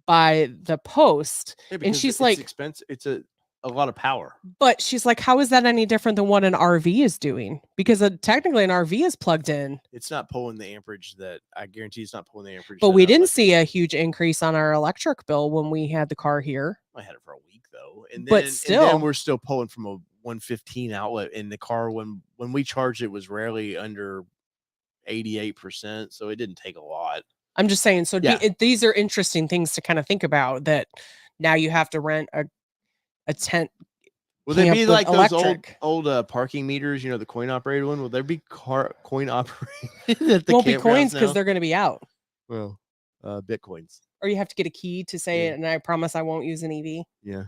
by the post. And she's like, expensive. It's a lot of power. But she's like, how is that any different than what an RV is doing? Because technically an RV is plugged in. It's not pulling the amperage that I guarantee it's not pulling the amperage. But we didn't see a huge increase on our electric bill when we had the car here. I had it for a week though. And then we're still pulling from a 115 outlet in the car. When we charged, it was rarely under 88%. So it didn't take a lot. I'm just saying. So these are interesting things to kind of think about, that now you have to rent a tent. Will there be like electric, those old parking meters, you know, the coin operated one? Will there be coin operated at the won't be coins because they're going to be out. Well, Bitcoins. Or you have to get a key to say it, and I promise I won't use an EV. Yeah.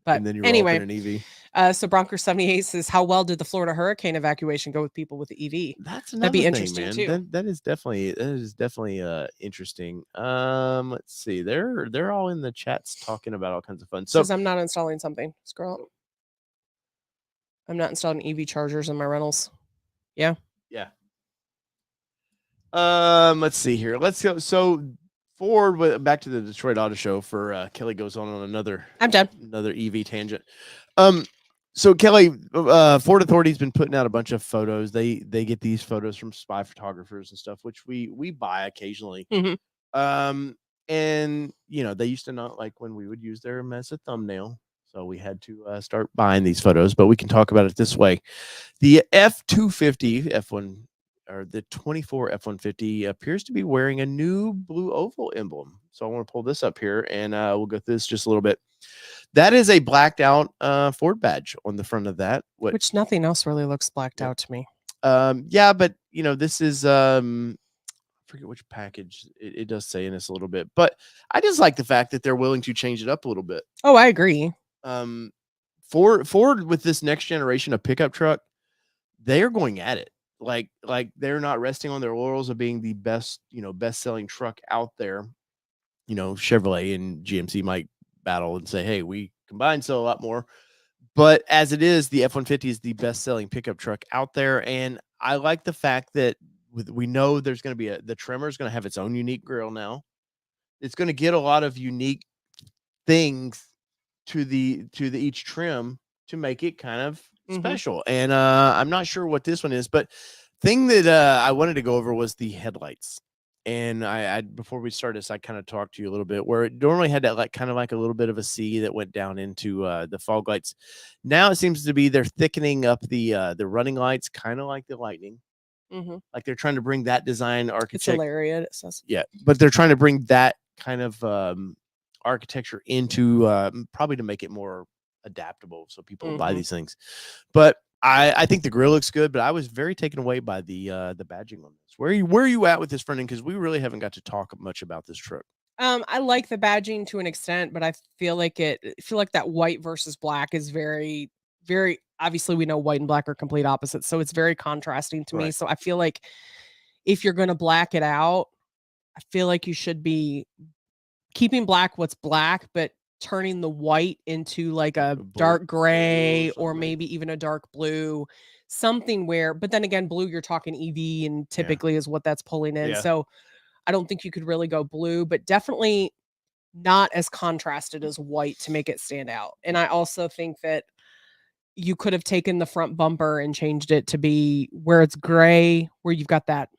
But and then you're anyway, an EV. So Bronco 78 says, how well did the Florida hurricane evacuation go with people with the EV? That'd be interesting too. That is definitely interesting. Let's see. They're all in the chats talking about all kinds of fun. So I'm not installing something. Scroll up. I'm not installing EV chargers in my rentals. Yeah. Yeah. Let's see here. Let's go. So forward back to the Detroit Auto Show for Kelly goes on another. I'm done. Another EV tangent. So Kelly, Ford Authority's been putting out a bunch of photos. They get these photos from spy photographers and stuff, which we buy occasionally. And you know, they used to not like when we would use them as a thumbnail. So we had to start buying these photos, but we can talk about it this way. The F-250 F1 or the 24 F-150 appears to be wearing a new blue oval emblem. So I want to pull this up here and we'll go through this just a little bit. That is a blacked out Ford badge on the front of that. Which nothing else really looks blacked out to me. Yeah, but you know, this is I forget which package it does say in this a little bit, but I just like the fact that they're willing to change it up a little bit. Oh, I agree. Ford with this next generation of pickup truck, they are going at it. Like they're not resting on their laurels of being the best, best selling truck out there. Chevrolet and GMC might battle and say, hey, we combined sell a lot more. But as it is, the F-150 is the best selling pickup truck out there. And I like the fact that we know there's going to be the Tremor is going to have its own unique grill now. It's going to get a lot of unique things to the each trim to make it kind of special. And I'm not sure what this one is, but thing that I wanted to go over was the headlights. And I before we start this, I kind of talked to you a little bit where it normally had that kind of like a little bit of a C that went down into the fog lights. Now it seems to be they're thickening up the running lights, kind of like the Lightning. Like they're trying to bring that design architecture. It's hilarious. It says. Yeah, but they're trying to bring that kind of architecture into probably to make it more adaptable so people will buy these things. But I think the grill looks good, but I was very taken away by the badging on this. Where are you at with this, Brendan? Because we really haven't got to talk much about this truck. I like the badging to an extent, but I feel like that white versus black is very, very obviously we know white and black are complete opposites, so it's very contrasting to me. So I feel like if you're going to black it out, I feel like you should be keeping black what's black, but turning the white into like a dark gray or maybe even a dark blue, something where, but then again, blue, you're talking EV and typically is what that's pulling in. So I don't think you could really go blue, but definitely not as contrasted as white to make it stand out. And I also think that you could have taken the front bumper and changed it to be where it's gray, where you've got that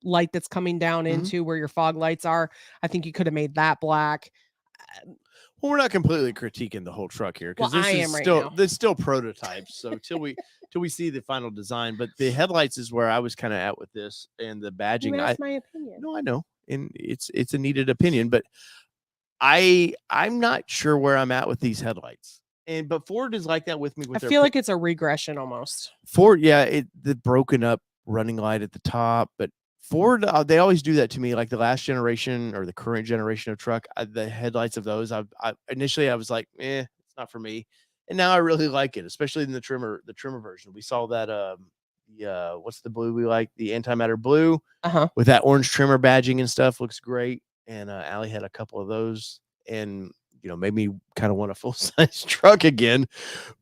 light that's coming down into where your fog lights are. I think you could have made that black. Well, we're not completely critiquing the whole truck here because this is still prototypes. So till we see the final design, but the headlights is where I was kind of at with this and the badging. That's my opinion. No, I know, and it's a needed opinion, but I'm not sure where I'm at with these headlights. But Ford is like that with me. I feel like it's a regression almost. Ford, the broken up running light at the top, but Ford, they always do that to me. Like the last generation or the current generation of truck, the headlights of those, initially I was like, it's not for me, and now I really like it, especially in the trimmer version. We saw that what's the blue we like? The antimatter blue with that orange trimmer badging and stuff looks great. And Allie had a couple of those, and made me kind of want a full size truck again.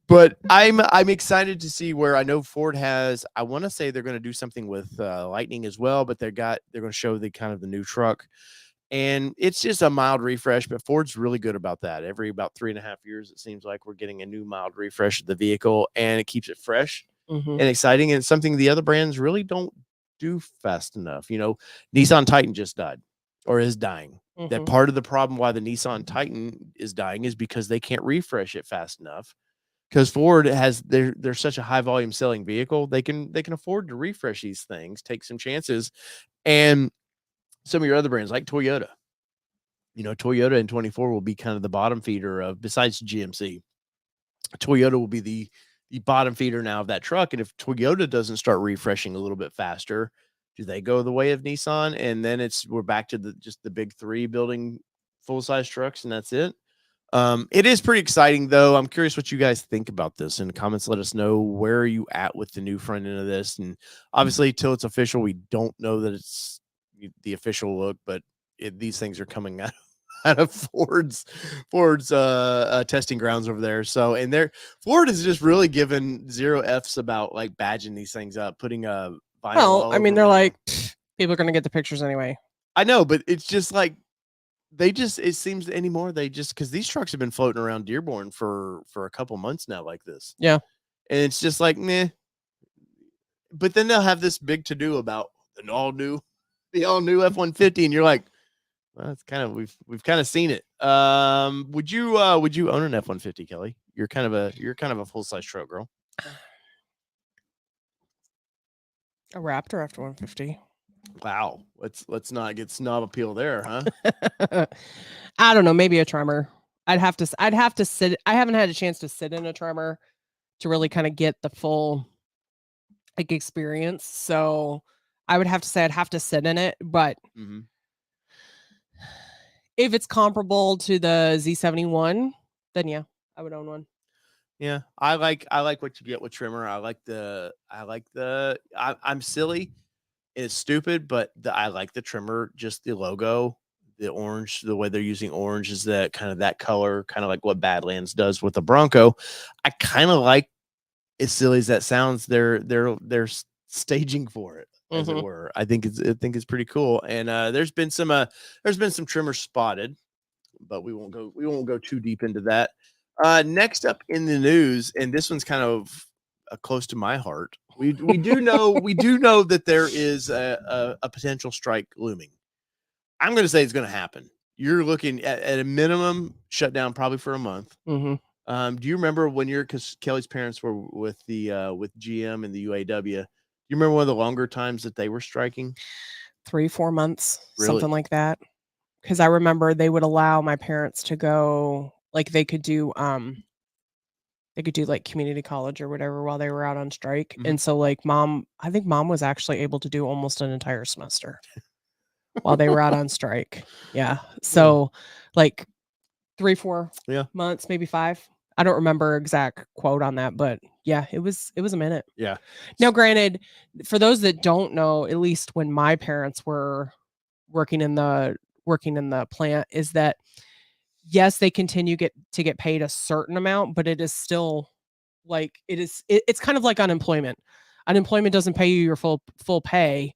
But I'm excited to see where I know Ford has. I want to say they're going to do something with Lightning as well, but they're going to show the kind of the new truck, and it's just a mild refresh. But Ford's really good about that. Every about 3.5 years, it seems like we're getting a new mild refresh of the vehicle, and it keeps it fresh and exciting. And it's something the other brands really don't do fast enough. Nissan Titan just died or is dying. That part of the problem why the Nissan Titan is dying is because they can't refresh it fast enough. Because Ford has they're such a high volume selling vehicle, they can afford to refresh these things, take some chances. And some of your other brands like Toyota, Toyota in 24 will be kind of the bottom feeder of, besides GMC, Toyota will be the bottom feeder now of that truck. And if Toyota doesn't start refreshing a little bit faster, do they go the way of Nissan? And then we're back to just the big three building full size trucks, and that's it. It is pretty exciting though. I'm curious what you guys think about this in the comments. Let us know where are you at with the new front end of this. And obviously till it's official, we don't know that it's the official look, but these things are coming out of Ford's testing grounds over there. So, and Ford is just really given 0 F's about like badging these things up, putting a vinyl. Well, I mean, they're like, people are going to get the pictures anyway. I know, but it's just like, it seems anymore, because these trucks have been floating around Dearborn for a couple months now like this. Yeah. And it's just like, meh. But then they'll have this big to do about the all new F-150. And you're like, well, it's kind of, we've kind of seen it. Would you own an F-150, Kelly? You're kind of a full size truck girl. A Raptor F-150. Wow. Let's not get snob appeal there, huh? I don't know. Maybe a Tremor. I'd have to sit. I haven't had a chance to sit in a Tremor to really kind of get the full experience. So I would have to say I'd have to sit in it. But if it's comparable to the Z71, then yeah, I would own one. Yeah, I like what you get with trimmer. I'm silly. It's stupid, but I like the trimmer. Just the logo, the orange, the way they're using orange is that kind of that color, kind of like what Badlands does with the Bronco. I kind of like, as silly as that sounds, they're staging for it, as it were. I think it's pretty cool. And there's been some trimmers spotted, but we won't go too deep into that. Next up in the news, and this one's kind of close to my heart. We do know that there is a potential strike looming. I'm going to say it's going to happen. You're looking at a minimum shutdown probably for a month. Do you remember when because Kelly's parents were with GM and the UAW? Do you remember one of the longer times that they were striking? 3-4 months, Really? something like that. Because I remember they would allow my parents to go, like they could do like community college or whatever while they were out on strike. And so like I think mom was actually able to do almost an entire semester while they were out on strike. Yeah. So like 3-4 months, maybe 5. I don't remember exact quote on that, but yeah, it was a minute. Yeah. Now, granted, for those that don't know, at least when my parents were working in the plant, is that yes, they continue to get paid a certain amount, but it is still like it's kind of like unemployment. Unemployment doesn't pay you your full pay.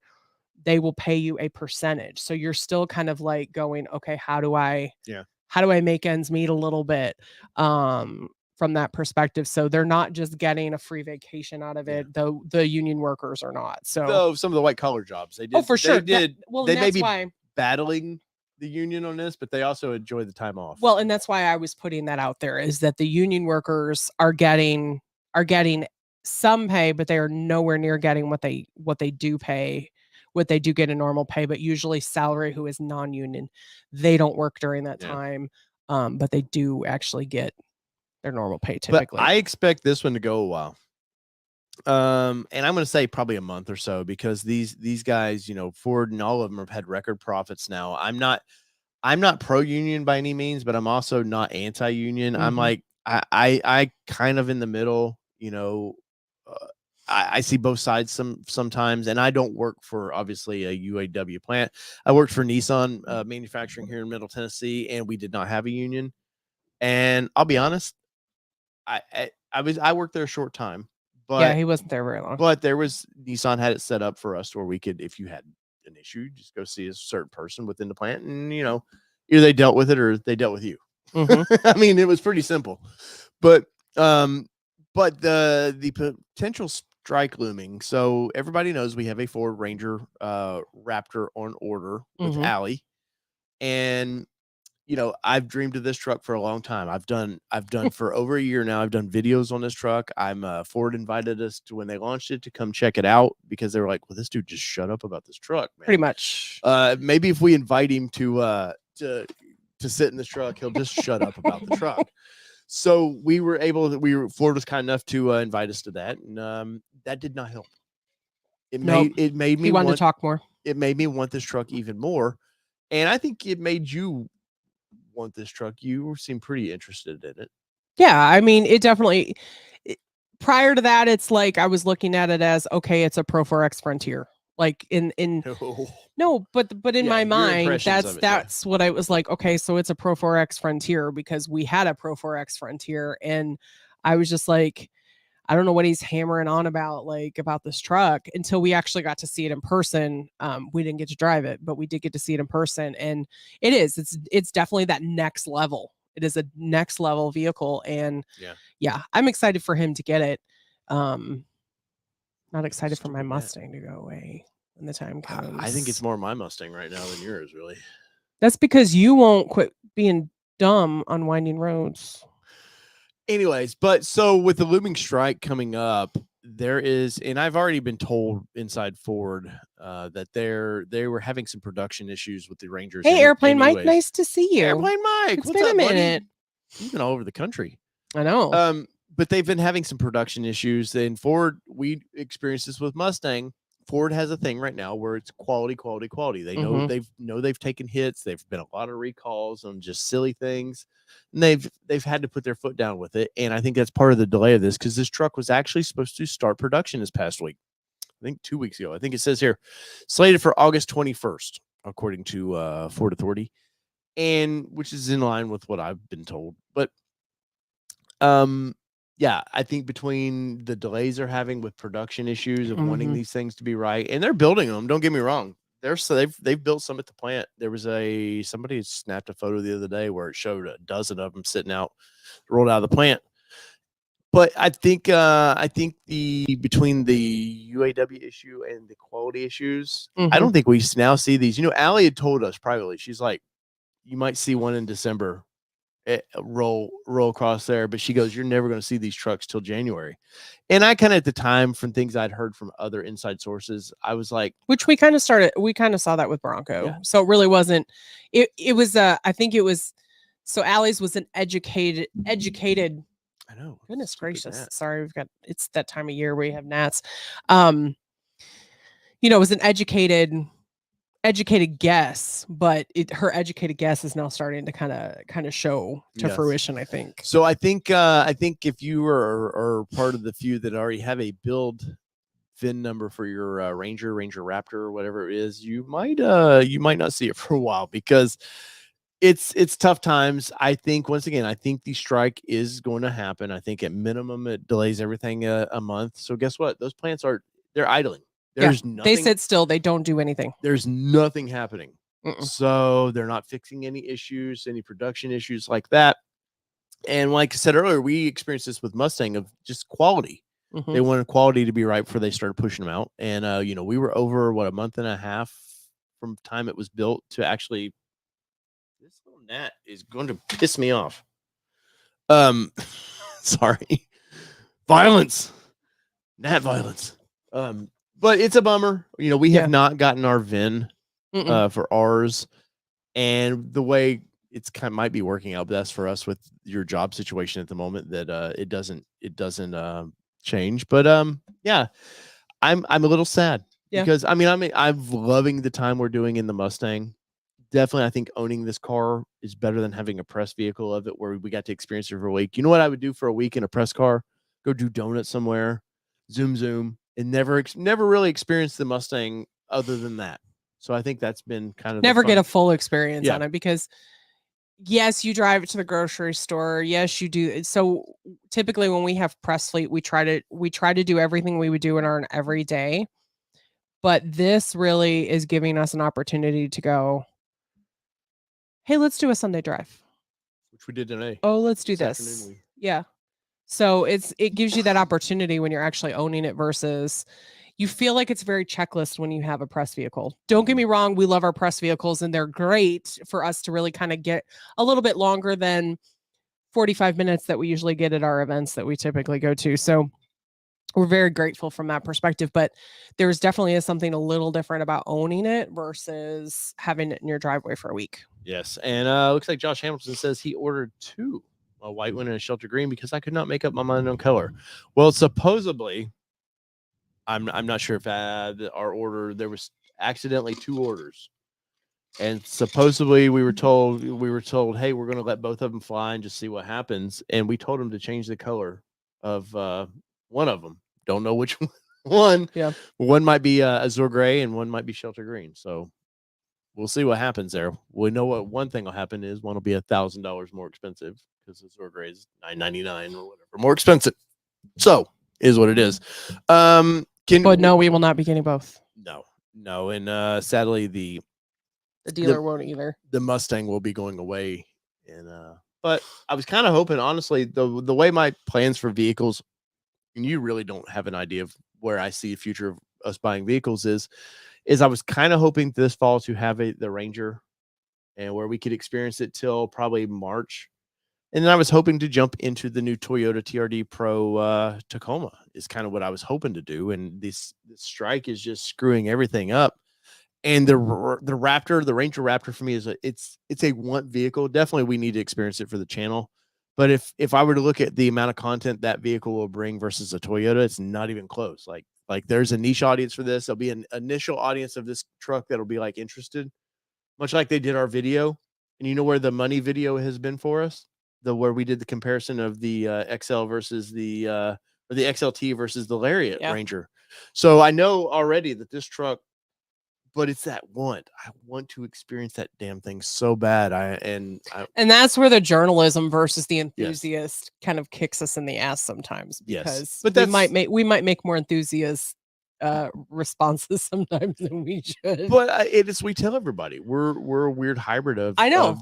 They will pay you a percentage. So you're still kind of like going, okay, how do I make ends meet a little bit from that perspective? So they're not just getting a free vacation out of it, though the union workers are not. So some of the white collar jobs, they did. Oh, for sure. They may be why battling the union on this, but they also enjoy the time off. Well, and that's why I was putting that out there, is that the union workers are getting some pay, but they are nowhere near getting what they do get in normal pay. But usually salary, who is non-union, they don't work during that time, but they do actually get their normal pay typically. But I expect this one to go a while. And I'm going to say probably a month or so, because these guys, Ford and all of them have had record profits now. I'm not pro union by any means, but I'm also not anti-union. I'm like, I kind of in the middle, I see both sides sometimes, and I don't work for obviously a UAW plant. I worked for Nissan manufacturing here in Middle Tennessee, and we did not have a union. And I'll be honest, I worked there a short time. But he wasn't there very long. But Nissan had it set up for us where we could, if you had an issue, just go see a certain person within the plant, and either they dealt with it or they dealt with you. I mean, it was pretty simple. But the potential strike looming. So everybody knows we have a Ford Ranger Raptor on order with Allie, and I've dreamed of this truck for a long time. I've done for over a year now. I've done videos on this truck. Ford invited us to, when they launched it, to come check it out, because they were like, well, this dude just shut up about this truck, man. Pretty much. Maybe if we invite him to sit in this truck, he'll just shut up about the truck. So Ford was kind enough to invite us to that. And that did not help. It made me want to talk more. It made me want this truck even more. And I think it made you want this truck. You seem pretty interested in it. Yeah, I mean, it definitely. Prior to that, it's like I was looking at it as, okay, it's a Pro 4X Frontier. Like in no, but in my mind, that's what I was like. Okay, so it's a Pro 4X Frontier, because we had a Pro 4X Frontier, and I was just like, I don't know what he's hammering on about this truck, until we actually got to see it in person. We didn't get to drive it, but we did get to see it in person, and it's definitely that next level. It is a next level vehicle, and yeah, I'm excited for him to get it. Not excited for my Mustang to go away when the time comes. I think it's more my Mustang right now than yours, really. That's because you won't quit being dumb on winding roads. Anyways, but so with the looming strike coming up, there is, and I've already been told inside Ford that they were having some production issues with the Rangers. Hey, Airplane Mike, nice to see you. Airplane Mike, it's been a minute. You've been all over the country. I know. But they've been having some production issues. And Ford, we experienced this with Mustang. Ford has a thing right now where it's quality, quality, quality. They know they've taken hits. They've been a lot of recalls on just silly things, and they've had to put their foot down with it. And I think that's part of the delay of this, because this truck was actually supposed to start production this past week. I think 2 weeks ago. I think it says here slated for August 21st, according to Ford Authority, and which is in line with what I've been told. But yeah, I think between the delays they're having with production issues of wanting these things to be right, and they're building them. Don't get me wrong. They've built some at the plant. There was somebody snapped a photo the other day where it showed a dozen of them sitting out, rolled out of the plant. But I think between the UAW issue and the quality issues, I don't think we now see these. Allie had told us privately, she's like, you might see one in December roll across there, but she goes, you're never going to see these trucks till January. And I kind of, at the time, from things I'd heard from other inside sources, I was like, which we kind of saw that with Bronco. Yeah. So it really wasn't, it was I think it was, so Allie's was an educated I know, goodness stupid gracious, gnat. sorry, it's that time of year where you have gnats. It was an educated guess, but her educated guess is now starting to kind of show to fruition, I think. So I think if you are part of the few that already have a build VIN number for your Ranger Raptor, whatever it is, you might not see it for a while, because it's tough times. I think, once again, I think the strike is going to happen. I think at minimum it delays everything a month. So guess what? Those plants they're idling. There's nothing. They sit still. They don't do anything. There's nothing happening. So they're not fixing any issues, any production issues like that. And like I said earlier, we experienced this with Mustang of just quality. They wanted quality to be right before they started pushing them out. And, we were over, a month and a half from time it was built to actually, this little gnat is going to piss me off. Sorry. Violence. Gnat violence. But it's a bummer. We have not gotten our VIN for ours, and the way it's might be working out best for us with your job situation at the moment, that it doesn't change. But yeah, I'm a little sad because I'm loving the time we're doing in the Mustang. Definitely, I think owning this car is better than having a press vehicle of it, where we got to experience it for a week. You know what I would do for a week in a press car? Go do donuts somewhere, zoom, and never really experience the Mustang other than that. So I think that's been kind of never get a full experience on it, because yes, you drive it to the grocery store. Yes, you do. So typically when we have press fleet, we try to do everything we would do in our everyday. But this really is giving us an opportunity to go, hey, let's do a Sunday drive. Which we did today. Oh, let's do this. Yeah. So it gives you that opportunity when you're actually owning it, versus you feel like it's very checklist when you have a press vehicle. Don't get me wrong. We love our press vehicles and they're great for us to really kind of get a little bit longer than 45 minutes that we usually get at our events that we typically go to. So we're very grateful from that perspective, but there's definitely something a little different about owning it versus having it in your driveway for a week. Yes. And looks like Josh Hamilton says he ordered 2. A white one and a shelter green, because I could not make up my mind on color. Well, supposedly, I'm not sure if our order, there was accidentally 2 orders, and supposedly we were told, hey, we're going to let both of them fly and just see what happens. And we told them to change the color of one of them. Don't know which one. Yeah, one might be azure gray and one might be shelter green. So we'll see what happens there. We know what one thing will happen is one will be $1,000 more expensive, because the Azure Gray is $999 or whatever, more expensive. So is what it is. But no, we will not be getting both. No, and sadly the dealer won't either. The Mustang will be going away, and but I was kind of hoping, honestly, the way my plans for vehicles, and you really don't have an idea of where I see the future of us buying vehicles is I was kind of hoping this fall to have the Ranger, and where we could experience it till probably March. And then I was hoping to jump into the new Toyota TRD Pro Tacoma is kind of what I was hoping to do. And this strike is just screwing everything up. And the Raptor, the Ranger Raptor, for me it's a want vehicle. Definitely we need to experience it for the channel. But if I were to look at the amount of content that vehicle will bring versus a Toyota, it's not even close. Like Like there's a niche audience for this. There'll be an initial audience of this truck that'll be like interested, much like they did our video. And you know where the money video has been for us? Where we did the comparison of the XL versus the or the XLT versus the Lariat Ranger. So I know already that this truck, but it's that want. I want to experience that damn thing so bad. And that's where the journalism versus the enthusiast kind of kicks us in the ass sometimes, because but we might make more enthusiast responses sometimes than we should. But we tell everybody we're a weird hybrid of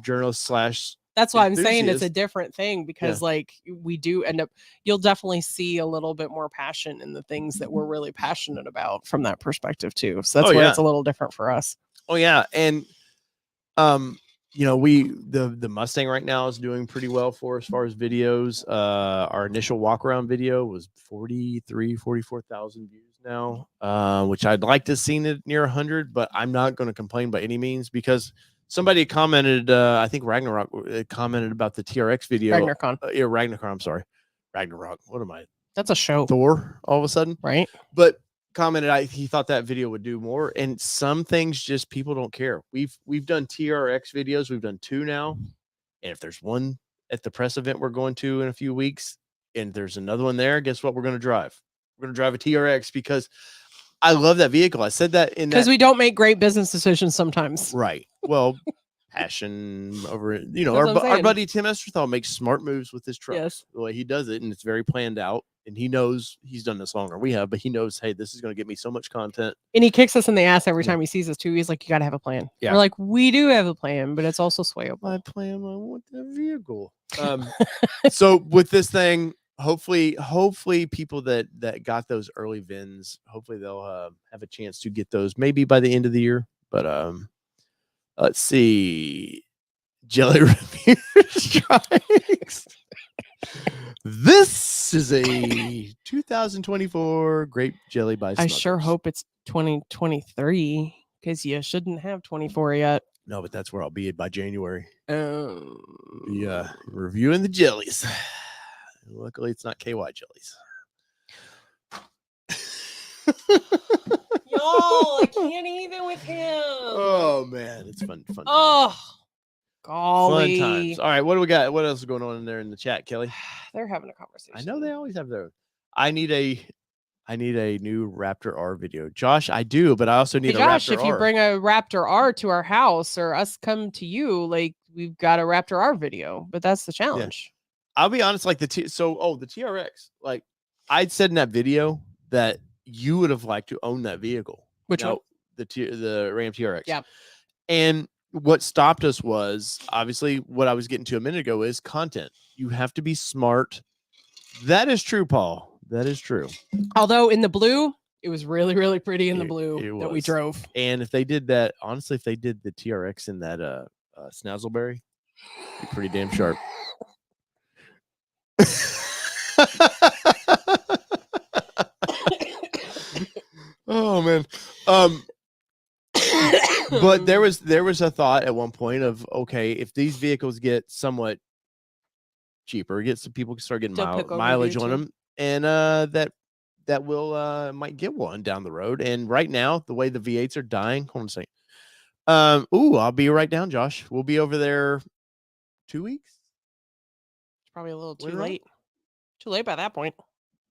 journalist / That's why I'm saying it's a different thing, because like we do end up, you'll definitely see a little bit more passion in the things that we're really passionate about from that perspective too. So that's where it's a little different for us. Oh yeah. And you know, the Mustang right now is doing pretty well for as far as videos. Our initial walk around video was 44,000 views now, which I'd like to have seen it near 100, but I'm not going to complain by any means, because somebody commented, I think Ragnarok commented about the TRX video. Ragnarok, I'm sorry. Ragnarok. What am I? That's a show. Thor, all of a sudden. Right. But commented he thought that video would do more. And some things just people don't care. We've done TRX videos. We've done 2 now. And if there's one at the press event we're going to in a few weeks, and there's another one there, guess what we're going to drive? We're going to drive a TRX, because I love that vehicle. I said that because we don't make great business decisions sometimes. Right. Well, passion over it. You know, our buddy Tim Esterthal makes smart moves with his truck. Yes. The way he does it, and it's very planned out. And he knows he's done this longer than we have, but he knows, hey, this is going to get me so much content. And he kicks us in the ass every time he sees us too. He's like, you got to have a plan. Yeah. We're like, we do have a plan, but it's also swayable. My plan, I want that vehicle. So with this thing, hopefully people that got those early VINs, hopefully they'll have a chance to get those maybe by the end of the year. But let's see. Jelly Review Strikes. This is a 2024 grape jelly by Smuckers. I sure hope it's 2023, because you shouldn't have 24 yet. No, but that's where I'll be by January. Yeah, reviewing the jellies. Luckily, it's not KY jellies. Y'all, I can't even with him. Oh man, it's fun. Oh, golly. Fun times. All right, what do we got? What else is going on in there in the chat, Kelly? They're having a conversation. I know they always have their. I need a new Raptor R video, Josh. I do, but I also need a Josh, Raptor if you bring a Raptor R to our house, or us come to you, like we've got a Raptor R video. But that's the challenge. Yeah. I'll be honest, like the TRX, like I'd said in that video that you would have liked to own that vehicle. Which one? The Ram TRX. Yeah. And what stopped us was obviously what I was getting to a minute ago is content. You have to be smart. That is true, Paul. That is true. Although in the blue, it was really, really pretty in the blue that we drove. And if they did that, honestly, if they did the TRX in that Snazzleberry, it'd be pretty damn sharp. Oh man. But there was a thought at one point of, okay, if these vehicles get somewhat cheaper, people can start getting mileage on them, and that will might get one down the road. And right now, the way the V8s are dying, hold on a second. I'll be right down, Josh. We'll be over there 2 weeks. Probably a little too late. Too late by that point.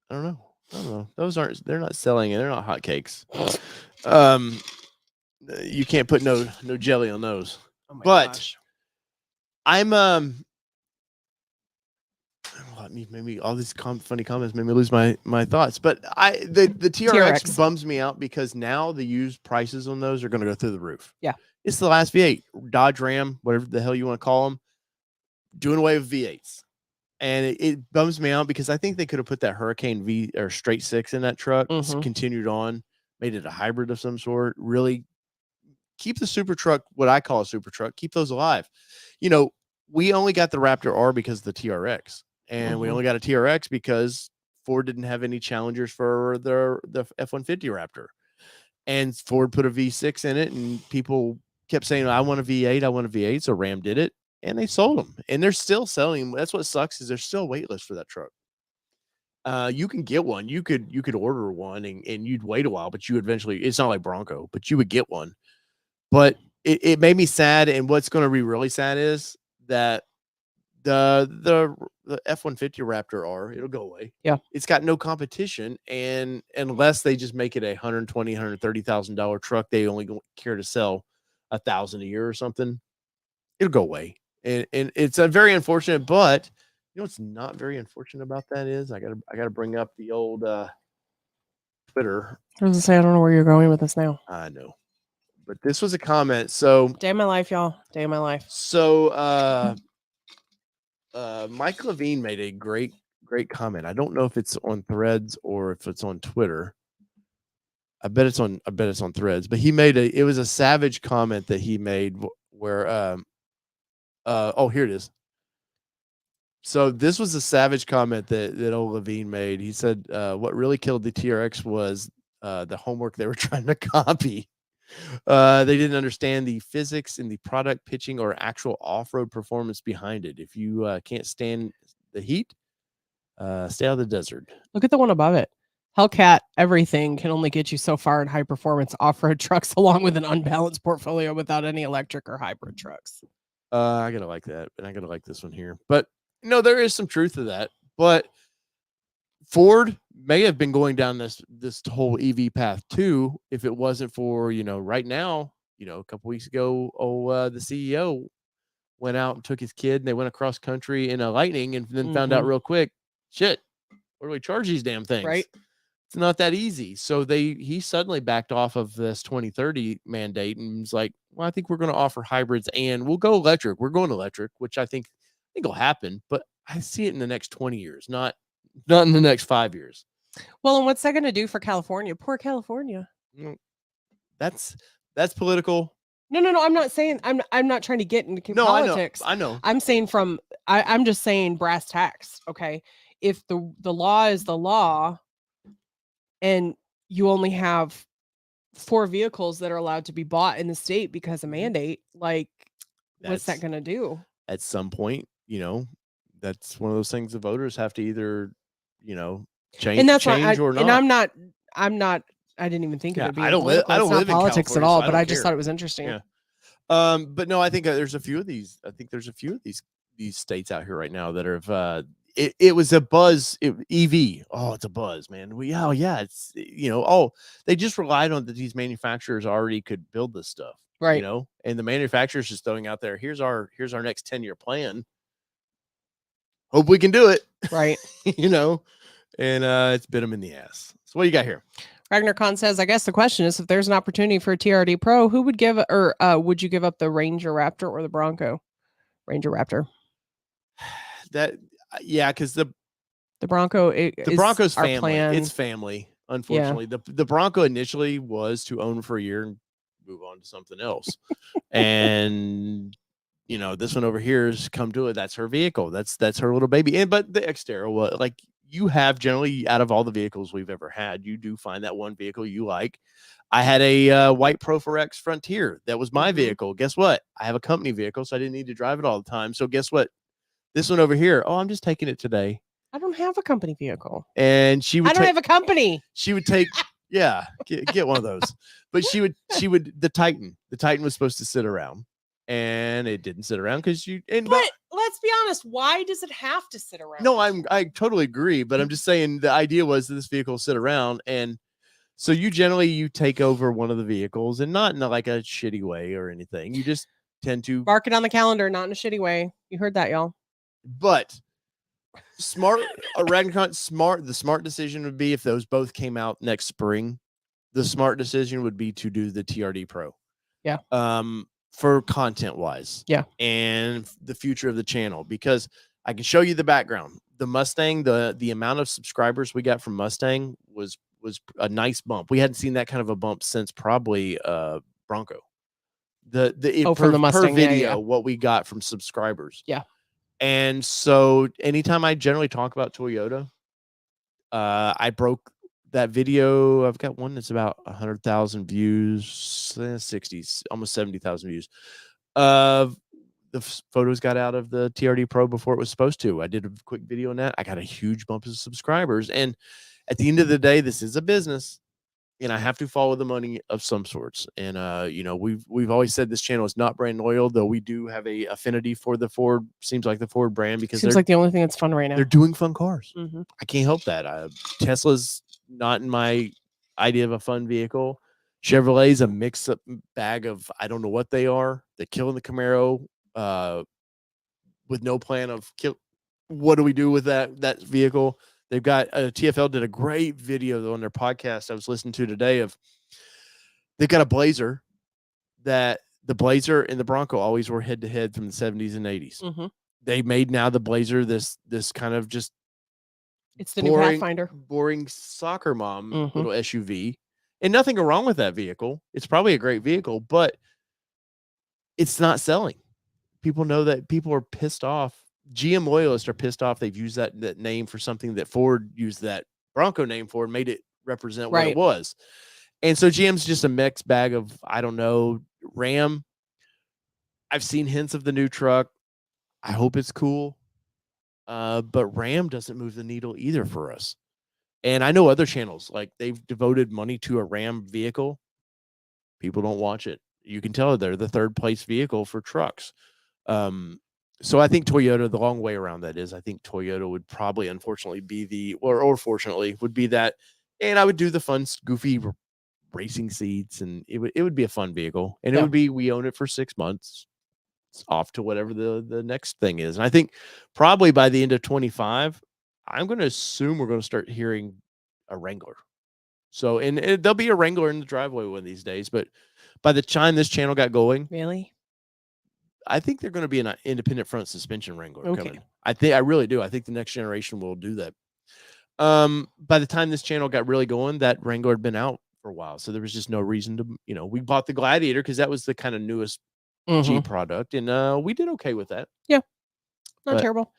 I don't know. They're not selling it. They're not hotcakes. You can't put no jelly on those. Oh my gosh. I'm maybe all these funny comments made me lose my thoughts. But the TRX bums me out, because now the used prices on those are going to go through the roof. Yeah. It's the last V8, Dodge Ram, whatever the hell you want to call them, doing away with V8s. And it bums me out, because I think they could have put that Hurricane V or straight 6 in that truck, continued on, made it a hybrid of some sort, really keep the super truck, what I call a super truck, keep those alive. You know, we only got the Raptor R because of the TRX, and we only got a TRX because Ford didn't have any challengers for the F-150 Raptor. And Ford put a V6 in it, and people kept saying, I want a V8. So Ram did it. And they sold them, and they're still selling. That's what sucks, is there's still a wait list for that truck. You can get one. You could order one and you'd wait a while, but you eventually. It's not like Bronco, but you would get one. But it made me sad. And what's going to be really sad is that the F-150 Raptor R, it'll go away. Yeah. It's got no competition, and unless they just make it a $130,000 truck, they only care to sell 1,000 a year or something. It'll go away, and it's a very unfortunate. But you know what's not very unfortunate about that is I gotta bring up the old Twitter. I was gonna say I don't know where you're going with this now. I know, but this was a comment. So day of my life, y'all. Day of my life. So Mike Levine made a great comment. I don't know if it's on Threads or if it's on Twitter. I bet it's on Threads, but it was a savage comment that he made where oh, here it is. So this was a savage comment that old Levine made. He said what really killed the TRX was the homework they were trying to copy. They didn't understand the physics and the product pitching or actual off-road performance behind it. If you can't stand the heat, stay out of the desert. Look at the one above it. Hellcat, everything can only get you so far in high performance off-road trucks, along with an unbalanced portfolio without any electric or hybrid trucks. I gotta like that, and I gotta like this one here. But no, there is some truth to that. But Ford may have been going down this whole EV path too, if it wasn't for, right now, a couple weeks ago, the CEO went out and took his kid and they went across country in a Lightning and then found out real quick, shit, where do we charge these damn things? Right. It's not that easy. So he suddenly backed off of this 2030 mandate and was like, well, I think we're going to offer hybrids and we'll go electric. We're going electric, which I think will happen, but I see it in the next 20 years, not in the next 5 years. Well, and what's that going to do for California? Poor California. That's political. No. I'm not saying I'm not trying to get into politics. I know. I'm saying I'm just saying brass tacks. Okay. If the law is the law and you only have 4 vehicles that are allowed to be bought in the state because of mandate, like what's that going to do? At some point, that's one of those things the voters have to either, change, and that's change or not. And I'm not. I didn't even think of it being. I don't live in politics at all, but I just care. thought it was interesting. Yeah. But no, I think there's a few of these. I think there's a few of these states out here right now that are. It was a buzz. EV. Oh, it's a buzz, man. Yeah. It's they just relied on that these manufacturers already could build this stuff, right? And the manufacturers just throwing out there. Here's our next 10-year plan. Hope we can do it, right? And it's bit them in the ass. So what do you got here? Ragnar Khan says, I guess the question is, if there's an opportunity for a TRD Pro, who would give, or would you give up the Ranger Raptor or the Bronco? Ranger Raptor. Because the Bronco, the Bronco's family. Plan. It's family. Unfortunately, the Bronco initially was to own for a year and move on to something else, and this one over here has come to it. That's her vehicle. That's her little baby. But the Xterra, like. You have generally, out of all the vehicles we've ever had, you do find that one vehicle you like. I had a white Pro 4X Frontier. That was my vehicle. Guess what? I have a company vehicle, so I didn't need to drive it all the time. So guess what? This one over here, I'm just taking it today. I don't have a company vehicle. And I don't have a company. She would take, get one of those. But she would, the Titan was supposed to sit around. And it didn't sit around because but let's be honest, why does it have to sit around? No, I totally agree, but I'm just saying the idea was that this vehicle sit around, and so you generally take over one of the vehicles, and not in like a shitty way or anything. You just tend to mark it on the calendar, not in a shitty way. You heard that, y'all. But the smart decision would be if those both came out next spring. The smart decision would be to do the TRD Pro. Yeah. For content wise, and the future of the channel, because I can show you the background. The Mustang, the amount of subscribers we got from Mustang was a nice bump. We hadn't seen that kind of a bump since probably Bronco. From the Mustang per video, what we got from subscribers. Yeah. And so anytime I generally talk about Toyota, I broke that video. I've got one that's about 100,000 views, 60s, almost 70,000 views of photos got out of the TRD Pro before it was supposed to. I did a quick video on that. I got a huge bump of subscribers. And at the end of the day, this is a business. And I have to follow the money of some sorts. And we've always said this channel is not brand loyal, though we do have a affinity for the Ford. Seems like the Ford brand because seems like the only thing that's fun right now. They're doing fun cars. Mhm. I can't help that. Tesla's not in my idea of a fun vehicle. Chevrolet's a mix up bag of I don't know what they are. They're killing the Camaro with no plan of what do we do with that vehicle. They've got TFL did a great video on their podcast I was listening to today of they've got a Blazer that the Blazer and the Bronco always were head to head from the 70s and 80s. Mm-hmm. They made now the Blazer this kind of just it's the new Pathfinder, boring soccer mom little SUV, and nothing wrong with that vehicle. It's probably a great vehicle, but it's not selling. People know that people are pissed off. GM loyalists are pissed off. They've used that name for something that Ford used that Bronco name for and made it represent what it was. And so GM's just a mixed bag of, I don't know, Ram. I've seen hints of the new truck. I hope it's cool. But Ram doesn't move the needle either for us. And I know other channels, like they've devoted money to a Ram vehicle. People don't watch it. You can tell they're the third place vehicle for trucks. So I think Toyota, the long way around that is, I think Toyota would probably, unfortunately, be or fortunately, would be that. And I would do the fun, goofy racing seats, and it would be a fun vehicle. And it would be, we own it for 6 months. It's off to whatever the next thing is. And I think probably by the end of 25, I'm going to assume we're going to start hearing a Wrangler. So, and there'll be a Wrangler in the driveway one of these days. But by the time this channel got going, really, I think they're going to be an independent front suspension Wrangler coming. I really do. I think the next generation will do that. By the time this channel got really going, that Wrangler had been out for a while. So there was just no reason to, we bought the Gladiator because that was the kind of newest G product. And we did okay with that. Yeah. Not terrible.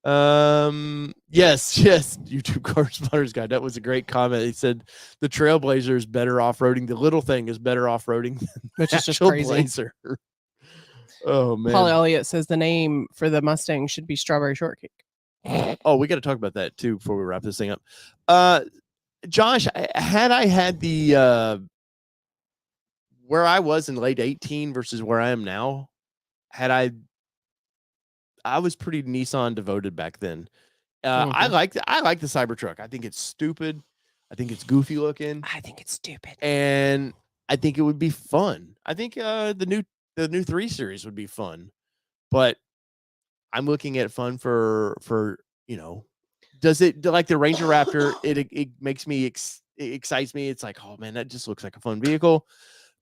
Yes. YouTube Car Spotters Guide. That was a great comment. He said the Trailblazer is better off-roading. The little thing is better off-roading than which is just crazy. Blazer. Oh man. Paul Elliott says the name for the Mustang should be Strawberry Shortcake. Oh, we got to talk about that too before we wrap this thing up. Josh, had I had the where I was in late 18 versus where I am now, I was pretty Nissan devoted back then. I like the Cybertruck. I think it's stupid. I think it's goofy looking. I think it's stupid. And I think it would be fun. I think the new 3 Series would be fun. But I'm looking at fun for does it, like the Ranger Raptor, it makes me it excites me. It's like, oh man, that just looks like a fun vehicle.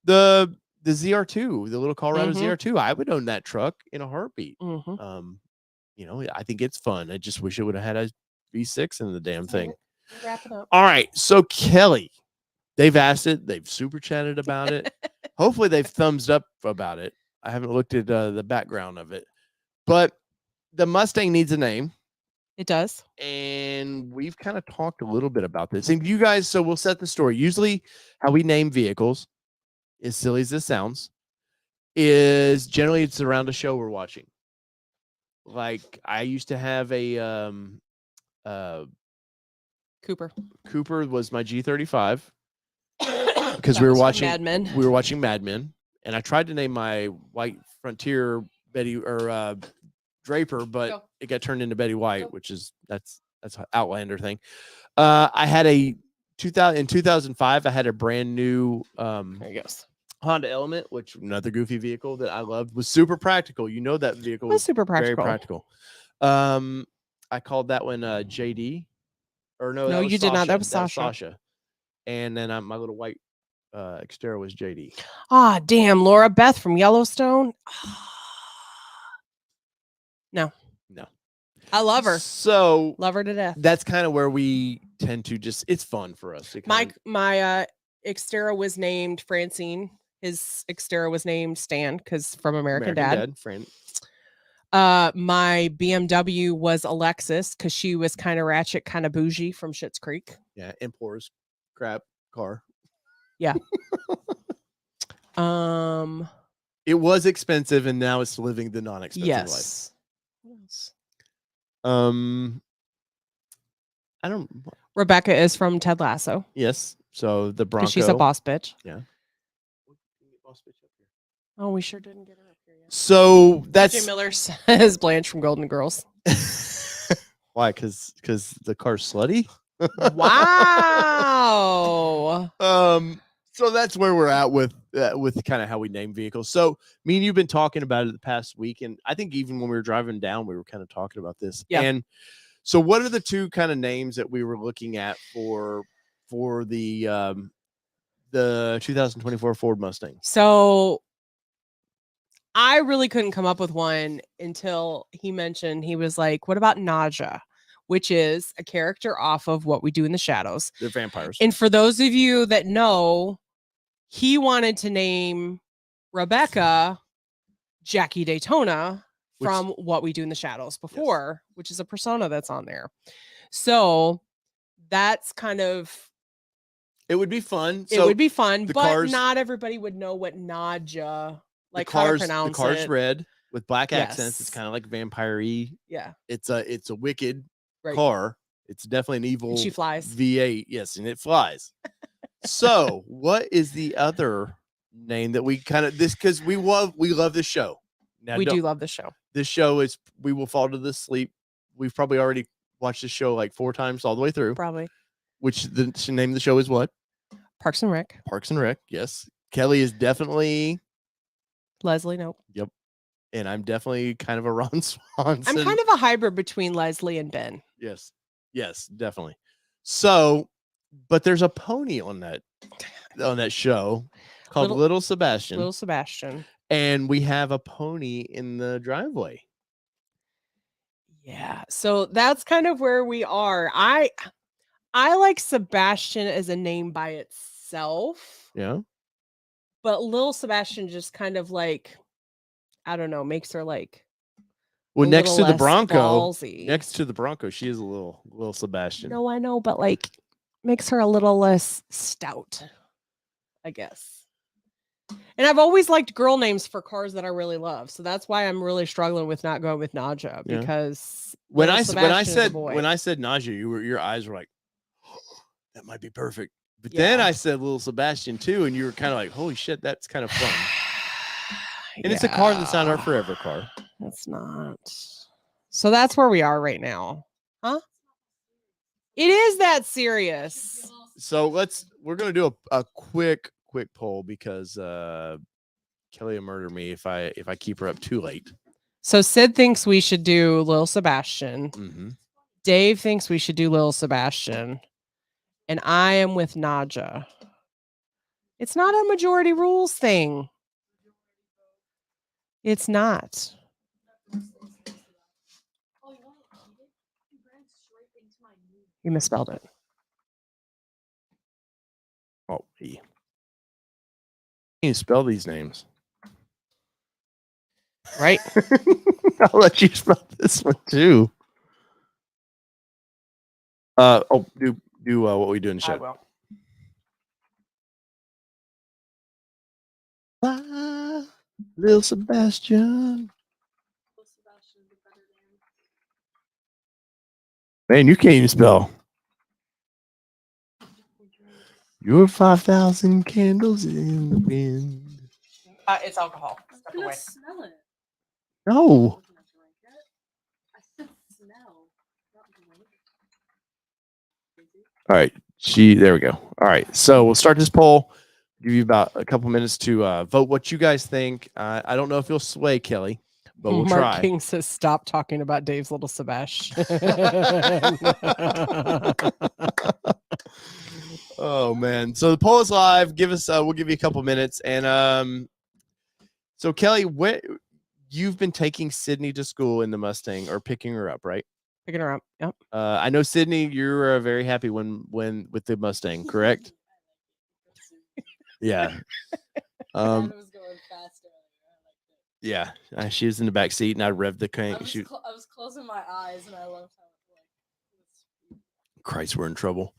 The ZR2, the little Colorado ZR2, I would own that truck in a heartbeat. I think it's fun. I just wish it would have had a V6 in the damn thing. Wrap it up. All right, so Kelly, they've asked it, they've super chatted about it. Hopefully they've thumbs up about it. I haven't looked at the background of it, but the Mustang needs a name. It does. And we've kind of talked a little bit about this. And you guys, so we'll set the story. Usually how we name vehicles, as silly as this sounds, is generally it's around a show we're watching. Like I used to have a Cooper. Cooper was my G35 because we were watching Mad Men. We were watching Mad Men, and I tried to name my white Frontier Betty or Draper, but it got turned into Betty White, which is that's an Outlander thing. I had in 2005. I had a brand new there he goes. Honda Element, which another goofy vehicle that I loved, was super practical. That vehicle was super practical. Very practical. I called that one JD, or no, you did not. That was Sasha. And then my little white Xterra was JD. Ah, damn, Laura Beth from Yellowstone. No. I love her. So love her to death. That's kind of where we tend to it's fun for us. My Xterra was named Francine. His Xterra was named Stan because from American Dad. My BMW was Alexis because she was kind of ratchet, kind of bougie from Schitt's Creek. Yeah, Empire's crap car. Yeah. It was expensive, and now it's living the non-expensive Yes. life. I don't. Rebecca is from Ted Lasso. Yes. So the Bronco. She's a boss bitch. Yeah. Oh, we sure didn't get her up here yet. So that's Jay Miller says Blanche from Golden Girls. Why? Because the car's slutty. Wow. So that's where we're at with kind of how we name vehicles. So me and you've been talking about it the past week, and I think even when we were driving down, we were kind of talking about this. Yeah. And so, what are the two kind of names that we were looking at for the 2024 Ford Mustang? So I really couldn't come up with one until he mentioned, he was like, what about Naja, which is a character off of What We Do in the Shadows. They're vampires. And for those of you that know, he wanted to name Rebecca Jackie Daytona from What We Do in the Shadows before, which is a persona that's on there. So that's kind of... It would be fun. It would be fun, but cars, not everybody would know what Naja... Like how to pronounce the car's it. red with black accents. It's kind of like vampire-y. Yeah. It's a wicked car. It's definitely an evil. And she flies. V8. Yes, and it flies. So, what is the other name that we kind of because we love this show. Now, we do love the show. This show is We Will Fall to the Sleep. We've probably already watched this show like 4 times all the way through. Probably. Which the name of the show is what? Parks and Rec. Parks and Rec. Yes. Kelly is definitely Leslie. Nope. Yep. And I'm definitely kind of a Ron Swanson. I'm kind of a hybrid between Leslie and Ben. Yes. Yes, definitely. So, but there's a pony on that show called Little Sebastian. Little Sebastian. And we have a pony in the driveway. Yeah. So that's kind of where we are. I like Sebastian as a name by itself. Yeah. But Little Sebastian just kind of like, I don't know, makes her like... Well, next to the Bronco, ballsy. Next to the Bronco, she is a little Sebastian. No, I know, but like makes her a little less stout, I guess. And I've always liked girl names for cars that I really love, so that's why I'm really struggling with not going with Naja, because when I said Naja, your eyes were like, oh, that might be perfect. But then I said Little Sebastian too, and you were kind of like, holy shit, that's kind of fun. And it's a car that's not our forever car. It's not. So that's where we are right now. Huh? It is that serious. So we're going to do a quick poll because Kelly will murder me if I keep her up too late. So Sid thinks we should do Little Sebastian. Mm-hmm. Dave thinks we should do Little Sebastian. And I am with Naja. It's not a majority rules thing. It's not. You misspelled it. Oh, he. You spell these names. Right. I'll let you spell this one too. Do what we do in the show. I will. Bye, Little Sebastian. Man, you can't even spell. You're 5,000 candles in the wind. It's alcohol. Step away. Smell it. No. I said smell. All right. There we go. All right. So we'll start this poll. Give you about a couple minutes to vote what you guys think. I don't know if you'll sway, Kelly, but we'll Mark try. King says, stop talking about Dave's Little Sebastian. Oh, man. So the poll is live. We'll give you a couple minutes. And so, Kelly, you've been taking Sydney to school in the Mustang or picking her up, right? Picking her up. Yep. I know, Sydney, you're very happy when with the Mustang, correct? Yeah. Was going fast earlier. Yeah. She was in the back seat, and I revved the crank. I was closing my eyes, and I loved how Christ, we're in trouble.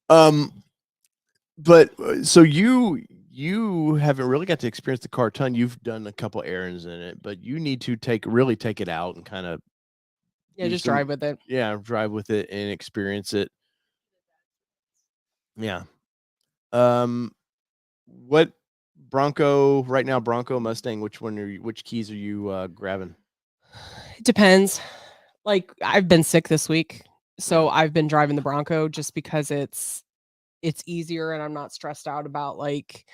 But so you you haven't really got to experience the car a ton. You've done a couple errands in it, but you need to really take it out and kind of just drive with it. drive with it and experience it. Yeah. What Bronco right now? Bronco, Mustang. Which keys are you grabbing? It depends. Like I've been sick this week, so I've been driving the Bronco just because it's easier and I'm not stressed out about like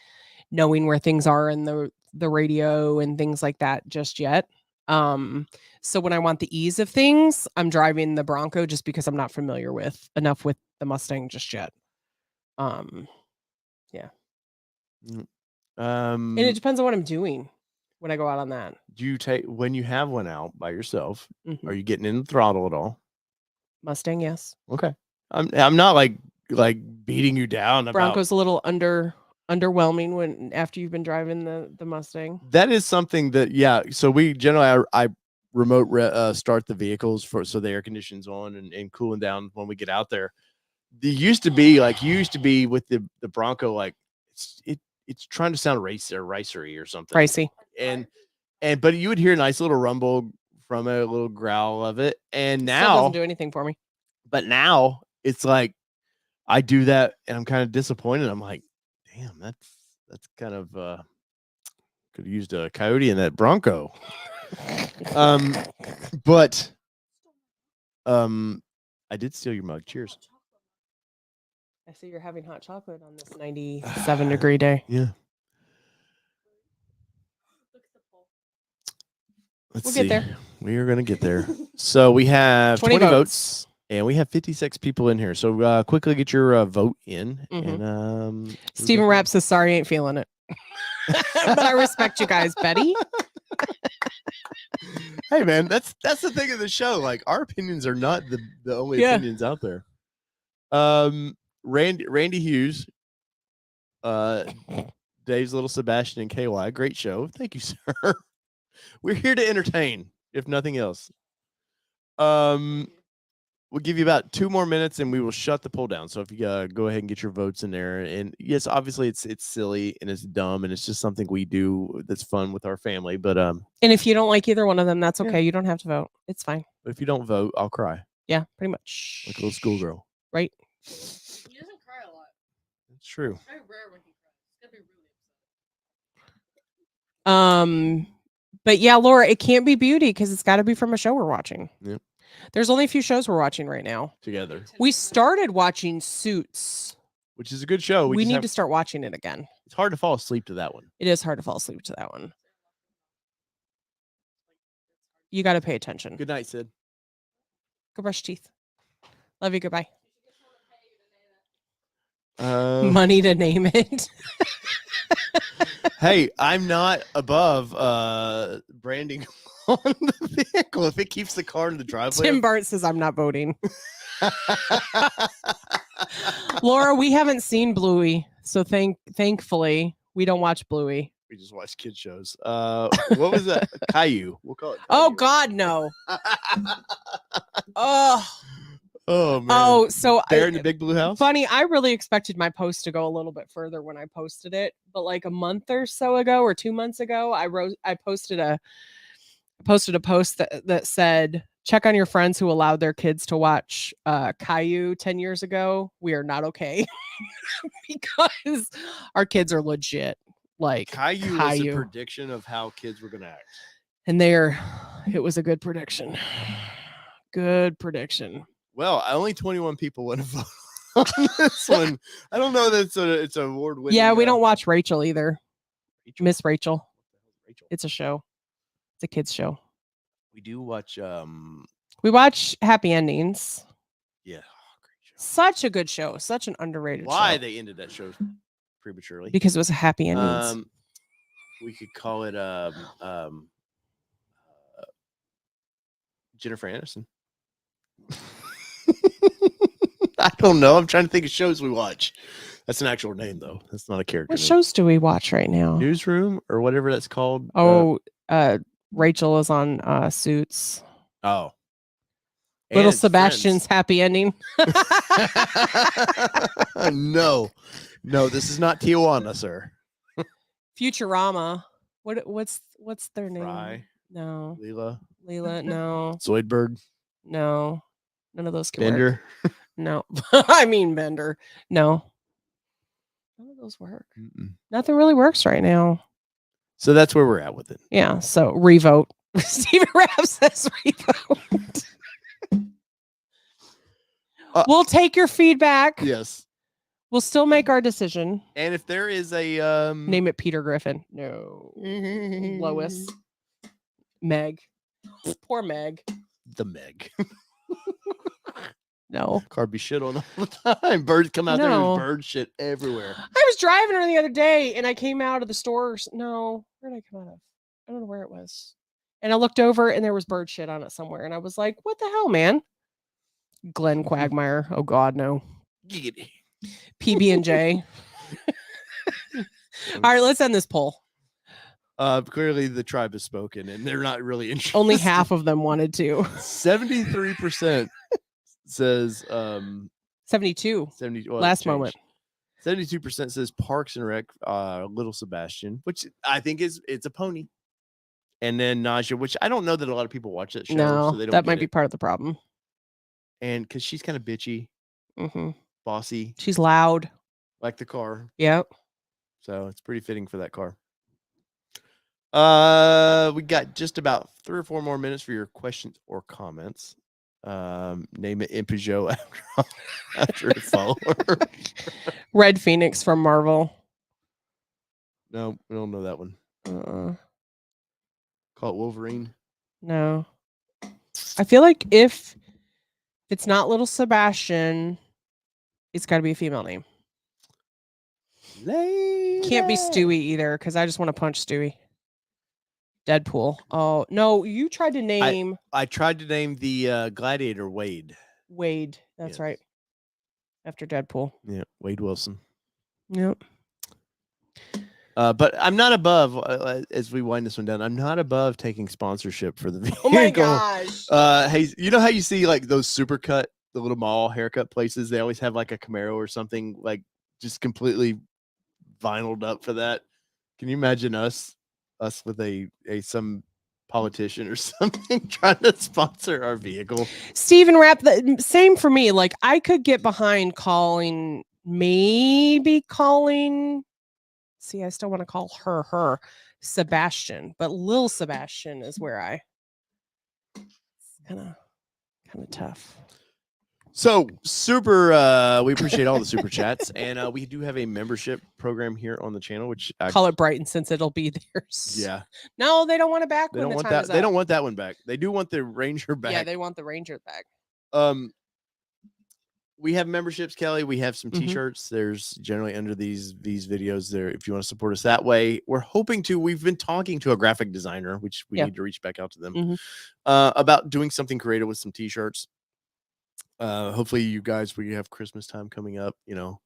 knowing where things are in the radio and things like that just yet. So when I want the ease of things, I'm driving the Bronco just because I'm not familiar enough with the Mustang just yet. Yeah. And it depends on what I'm doing when I go out on that. Do you take when you have one out by yourself? Mhm. Are you getting in the throttle at all? Mustang, yes. Okay. I'm not like beating you down about Bronco's a little underwhelming when after you've been driving the Mustang. That is something that so we generally I remote start the vehicles so the air conditioning's on and cooling down when we get out there. There used to be with the Bronco, like it's trying to sound racery or something. Pricey. But you would hear a nice little rumble from it, a little growl of it. And Still now doesn't do anything for me. But now it's like I do that and I'm kind of disappointed. I'm like, damn, that's kind of could have used a coyote in that Bronco. But I did steal your mug. Cheers. I see you're having hot chocolate on this 97-degree day. Yeah. We'll get there. We are going to get there. So we have 20 votes. And we have 56 people in here. So quickly get your vote in. Mm-hmm. And Steven Rapp says, sorry, ain't feeling it. But I respect you guys, Betty. Hey man, that's the thing of the show. Like our opinions are not the only opinions out there. Randy Hughes, Dave's little Sebastian and KY. Great show. Thank you, sir. We're here to entertain, if nothing else. We'll give you about 2 more minutes and we will shut the poll down. So if you go ahead and get your votes in there. And yes, obviously it's silly and it's dumb and it's just something we do that's fun with our family. But and if you don't like either one of them, that's okay. Yeah. You don't have to vote. It's fine. But if you don't vote, I'll cry. Yeah, pretty much. Like a little schoolgirl. Right. He doesn't cry a lot. It's true. It's very rare when he cries. It's gotta be really upset. But yeah, Laura, it can't be Beauty because it's got to be from a show we're watching. Yep. There's only a few shows we're watching right now. Together. We started watching Suits. Which is a good show. We need to start watching it again. It's hard to fall asleep to that one. It is hard to fall asleep to that one. You got to pay attention. Good night, Sid. Go brush teeth. Love you. Goodbye. Money to name it. Hey, I'm not above branding on the vehicle if it keeps the car in the driveway. Tim Bart says I'm not voting. Laura, we haven't seen Bluey, so thankfully we don't watch Bluey. We just watch kid shows. What was that? Caillou. We'll call it Caillou. Oh God, no. Oh man. Oh, so Bear in the Big Blue House. Funny, I really expected my post to go a little bit further when I posted it, but like a month or so ago, or 2 months ago, I posted a post that said, check on your friends who allowed their kids to watch Caillou 10 years ago. We are not okay. Because our kids are legit. Like Caillou was a prediction of how kids were gonna act. And it was a good prediction. Good prediction. Well, only 21 people went to vote on this one. I don't know that it's an award winning. Yeah, we don't watch Rachel either. Miss Rachel. It's a show. It's a kids show. We do watch we watch Happy Endings. Yeah. Great show. Such a good show. Such an underrated show. Why they ended that show prematurely? Because it was a happy endings. We could call it Jennifer Aniston. I don't know. I'm trying to think of shows we watch. That's an actual name, though. That's not a character. What shows do we watch right now? Newsroom or whatever that's called. Oh, Rachel is on Suits. Oh. Little Sebastian's happy ending. No, this is not Tijuana, sir. Futurama. What's their name? Fry, No. Leela, Leela. No. Zoidberg, No. None of those can work. Bender. No. I mean Bender. No. None of those work. Mm-mm. Nothing really works right now. So that's where we're at with it. Yeah. So revote. Steven Rapp says revote. We'll take your feedback. Yes. We'll still make our decision. And if there is a Name it Peter Griffin. No. Lois. Meg. Poor Meg. the Meg. No. Car be shit on all the time. Birds come out there. No. There's bird shit everywhere. I was driving her the other day and I came out of the store. No. Where did I come out of? I don't know where it was. And I looked over and there was bird shit on it somewhere. And I was like, what the hell, man? Glenn Quagmire. Oh, God, no. Giggity. PB&J. All right, let's end this poll. Clearly the tribe has spoken and they're not really interested. Only half of them wanted to. 73% says 72. 70 well, Last it changed. moment. 72% says Parks and Rec, Little Sebastian, which I think it's a pony. And then Nausea, which I don't know that a lot of people watch that show. No, so they don't that get might be it. part of the problem. And because she's kind of bitchy, bossy, She's loud. like the car. Yep. So it's pretty fitting for that car. We got just about 3 or 4 more minutes for your questions or comments. Name it in Peugeot after a follower. Red Phoenix from Marvel. No, we don't know that one. Call it Wolverine. No. I feel like if it's not Little Sebastian, it's got to be a female name. Can't be Stewie either, because I just want to punch Stewie. Deadpool. Oh, no, you tried to name I tried to name the gladiator Wade. Wade. That's Yes. right. After Deadpool. Yeah, Wade Wilson. Yep. But I'm not above, as we wind this one down, I'm not above taking sponsorship for the vehicle. Oh my gosh. Hey, you know how you see like those Supercut, the little mall haircut places? They always have like a Camaro or something like just completely vinyled up for that. Can you imagine us with some politician or something trying to sponsor our vehicle? Steven Rapp, same for me. Like I could get behind maybe calling. See, I still want to call her Sebastian, but Lil Sebastian is where I kind of tough. So super, we appreciate all the super chats, and we do have a membership program here on the channel, which Call it Brighton since it'll be theirs. Yeah, No, they don't want it back. they when don't the want time that. is They up. don't want that one back. They do want the Ranger back. Yeah, they want the Ranger back. We have memberships, Kelly. We have some Mhm. t-shirts. There's generally under these videos there if you want to support us that way. We're hoping to. We've been talking to a graphic designer, which we need to reach back out to them about doing something creative with some t-shirts. Hopefully you guys, we have Christmas time coming up, you know.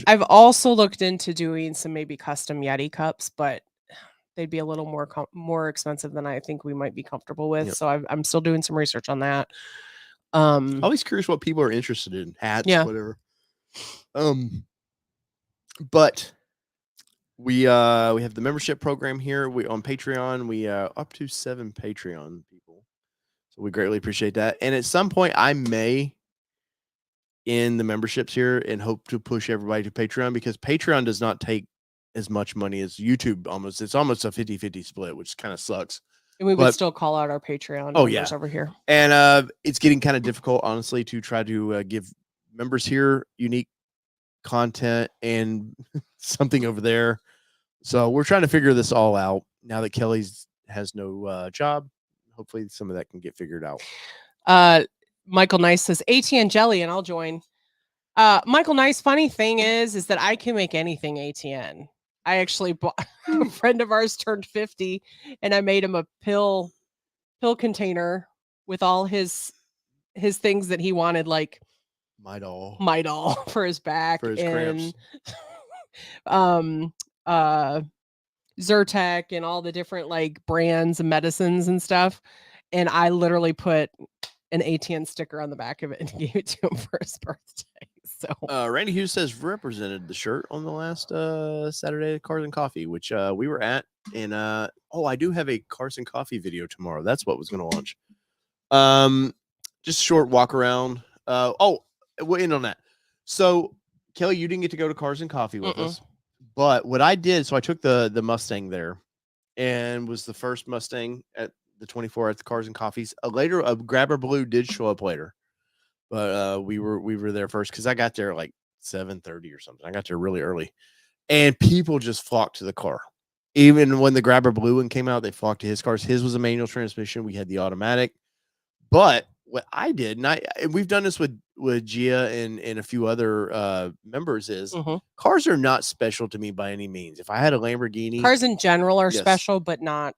I've also looked into doing some maybe custom Yeti cups, but they'd be a little more expensive than I think we might be comfortable with. Yep. So I'm still doing some research on that. Always curious what people are interested in, hats, Yeah. whatever. But we have the membership program here. We on Patreon, we up to 7 Patreon people. So we greatly appreciate that. And at some point I may end the memberships here and hope to push everybody to Patreon, because Patreon does not take as much money as YouTube. It's almost a 50-50 split, which kind of sucks. And we would still call out our Patreon members over here. And it's getting kind of difficult, honestly, to try to give members here unique content and something over there. So we're trying to figure this all out now that Kelly's has no job. Hopefully some of that can get figured out. Michael Nice says ATN jelly, and I'll join. Michael Nice, funny thing is that I can make anything ATN. I actually bought a friend of ours turned 50 and I made him a pill container with all his things that he wanted, like Midol for his back, for his and cramps. Zyrtec and all the different like brands and medicines and stuff. And I literally put an ATN sticker on the back of it and gave it to him for his birthday. So Randy Hughes says represented the shirt on the last Saturday at Cars and Coffee, which we were at. And I do have a Cars and Coffee video tomorrow. That's what was going to launch. Just a short walk around. We'll end on that. So Kelly, you didn't get to go to Cars and Coffee with us, but what I did, so I took the Mustang there, and was the first Mustang at the 24 at the Cars and Coffees. Later, a Grabber Blue did show up later, but we were there first because I got there at like 7:30 or something. I got there really early, and people just flocked to the car. Even when the Grabber Blue one came out, they flocked to his cars. His was a manual transmission. We had the automatic. But what I did, and we've done this with Gia and a few other members, is cars are not special to me by any means. If I had a Lamborghini, cars in general are Yes. special, but not.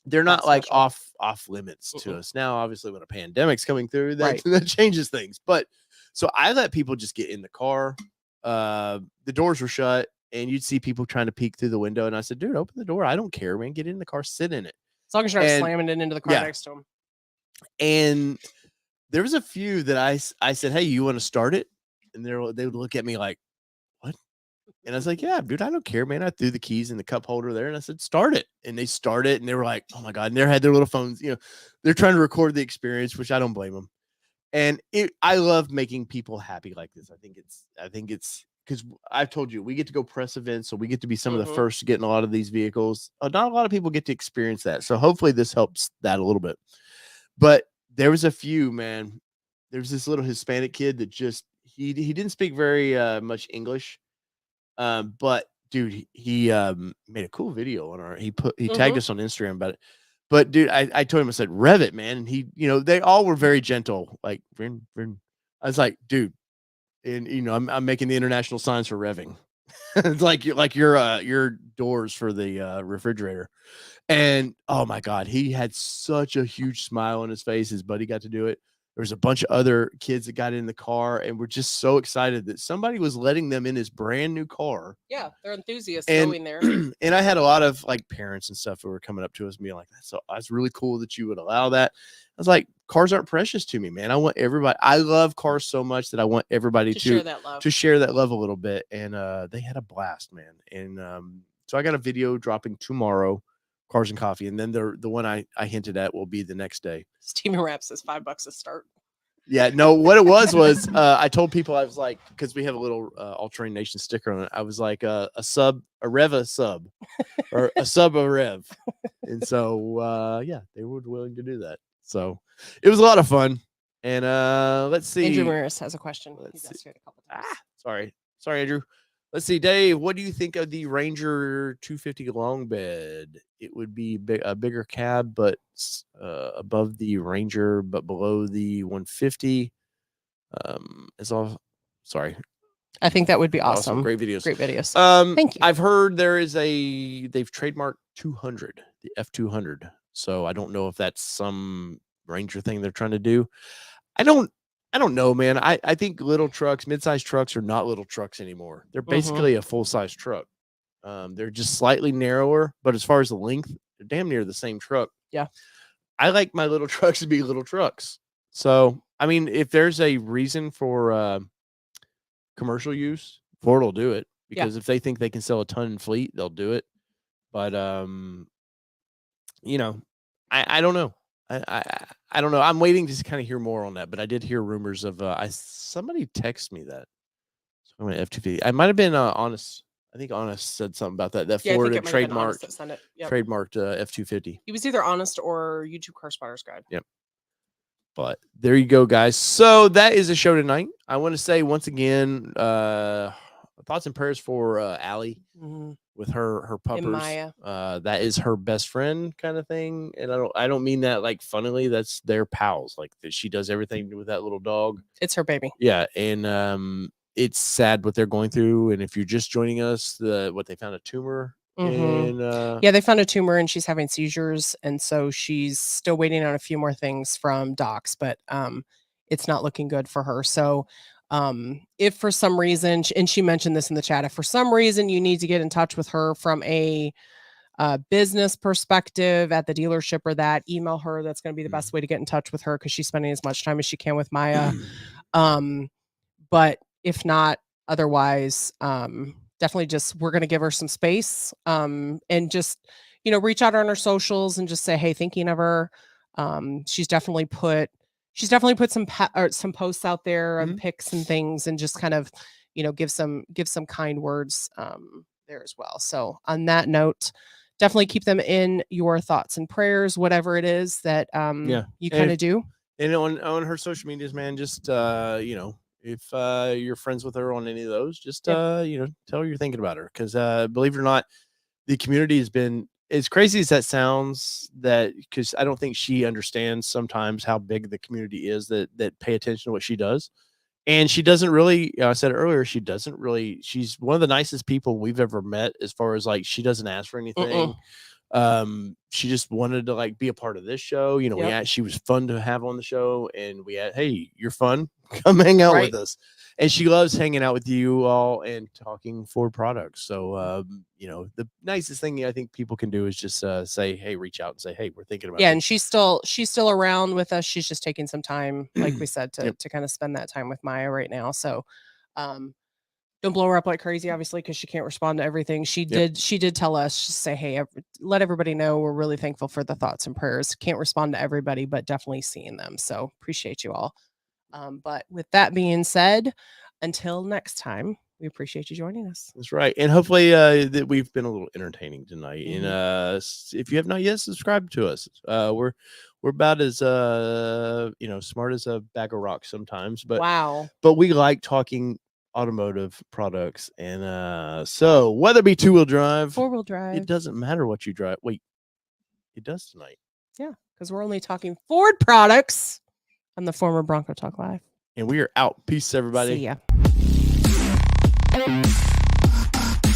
they're not like special. off limits to us. Now, obviously, when a pandemic's coming through, that, Right. that changes things. But so I let people just get in the car. The doors were shut, and you'd see people trying to peek through the window. And I said, dude, open the door. I don't care, man. Get in the car, sit in it. As long as you're not And- slamming it into the car yeah. next to him. And there was a few that I said, hey, you want to start it? And they would look at me like, what? And I was like, yeah, dude, I don't care, man. I threw the keys in the cup holder there, and I said, start it. And they started, and they were like, oh my God. And they had their little phones, they're trying to record the experience, which I don't blame them. And I love making people happy like this. I think it's because I've told you, we get to go press events, so we get to be some of the first to get in a lot of these vehicles. Not a lot of people get to experience that. So hopefully this helps that a little bit. But there was a few, man. There's this little Hispanic kid that just he didn't speak very much English, but dude, he made a cool video on he tagged us on Instagram about it. But dude, I told him, I said, rev it, man. And he, they all were very gentle, like I was like, dude, and I'm making the international signs for revving. It's like your doors for the refrigerator. And oh my God, he had such a huge smile on his face. His buddy got to do it. There was a bunch of other kids that got in the car, and we're just so excited that somebody was letting them in his brand new car. Yeah, they're enthusiasts And, going there. and I had a lot of like parents and stuff who were coming up to us and being like, that's really cool that you would allow that. I was like, cars aren't precious to me, man. I want everybody. I love cars so much that I want everybody to share that love. to share that love a little bit. And they had a blast, man. And so I got a video dropping tomorrow, Cars and Coffee, and then the one I hinted at will be the next day. Steven Rapp says $5 a start. Yeah, no, what it was I told people, I was like, because we have a little All Terrain Nation sticker on it, I was like a rev a sub, or a sub a rev. And so yeah, they were willing to do that. So it was a lot of fun. And let's see. Andrew Maris has a question. Let's He's asked see. you it a couple times. Sorry, Andrew. Let's see, Dave, what do you think of the Ranger 250 long bed? It would be a bigger cab, but above the Ranger, but below the 150. Sorry. I think that would be awesome. Great videos. Great videos. Thank you. I've heard they've trademarked 200, the F200. So I don't know if that's some Ranger thing they're trying to do. I don't know, man. I think little trucks, mid-sized trucks are not little trucks anymore. They're basically a full-size truck. They're just slightly narrower, but as far as the length, they're damn near the same truck. Yeah. I like my little trucks to be little trucks. So, I mean, if there's a reason for commercial use, Ford will do it, because if they think they can sell a ton in fleet, they'll do it. But I don't know. I don't know. I'm waiting to kind of hear more on that, but I did hear rumors of somebody texted me that. So I'm going to F250. I might have been Honest. I think Honest said something about that. That Ford had trademarked F250. He was either Honest or YouTube Car Spotters Guide. Yep. But there you go, guys. So that is the show tonight. I want to say once again, thoughts and prayers for Allie with her puppers. And Maya. That is her best friend kind of thing. And I don't mean that like funnily. That's their pals. Like she does everything with that little dog. It's her baby. Yeah. And it's sad what they're going through. And if you're just joining us, they found a tumor. And they found a tumor and she's having seizures, and so she's still waiting on a few more things from docs, but it's not looking good for her. So if for some reason, and she mentioned this in the chat, if for some reason you need to get in touch with her from a business perspective at the dealership or that, email her. That's going to be the best way to get in touch with her, because she's spending as much time as she can with Maya. But if not, otherwise, definitely just we're gonna give her some space. And just, reach out on her socials and just say, hey, thinking of her. She's definitely put some posts out there of pics and things, and just kind of, give some kind words there as well. So on that note, definitely keep them in your thoughts and prayers, whatever it is that you kind of do. And on her social medias, man, just if you're friends with her on any of those, just tell her you're thinking about her, because believe it or not, the community has been, as crazy as that sounds, that because I don't think she understands sometimes how big the community is that pay attention to what she does. And she doesn't really, I said earlier, she's one of the nicest people we've ever met, as far as like, she doesn't ask for anything. She just wanted to like be a part of this show. She was fun to have on the show, and we had, hey, you're fun, come hang out with us. And she loves hanging out with you all and talking Ford products. So the nicest thing I think people can do is just say, hey, reach out and say, hey, we're thinking about and she's still around with us. She's just taking some time, like we said, to kind of spend that time with Maya right now. So don't blow her up like crazy, obviously, because she can't respond to everything. She did tell us, just say, hey, let everybody know we're really thankful for the thoughts and prayers. Can't respond to everybody, but definitely seeing them. So appreciate you all. But with that being said, until next time, we appreciate you joining us. That's right. And hopefully that we've been a little entertaining tonight. And if you have not yet subscribed to us, we're about as smart as a bag of rocks sometimes, but we like talking automotive products. And so whether it be 2-wheel drive, 4-wheel drive, it doesn't matter what you drive. Wait, it does tonight. Yeah, because we're only talking Ford products on the former Bronco Talk Live. And we are out. Peace, everybody. See ya.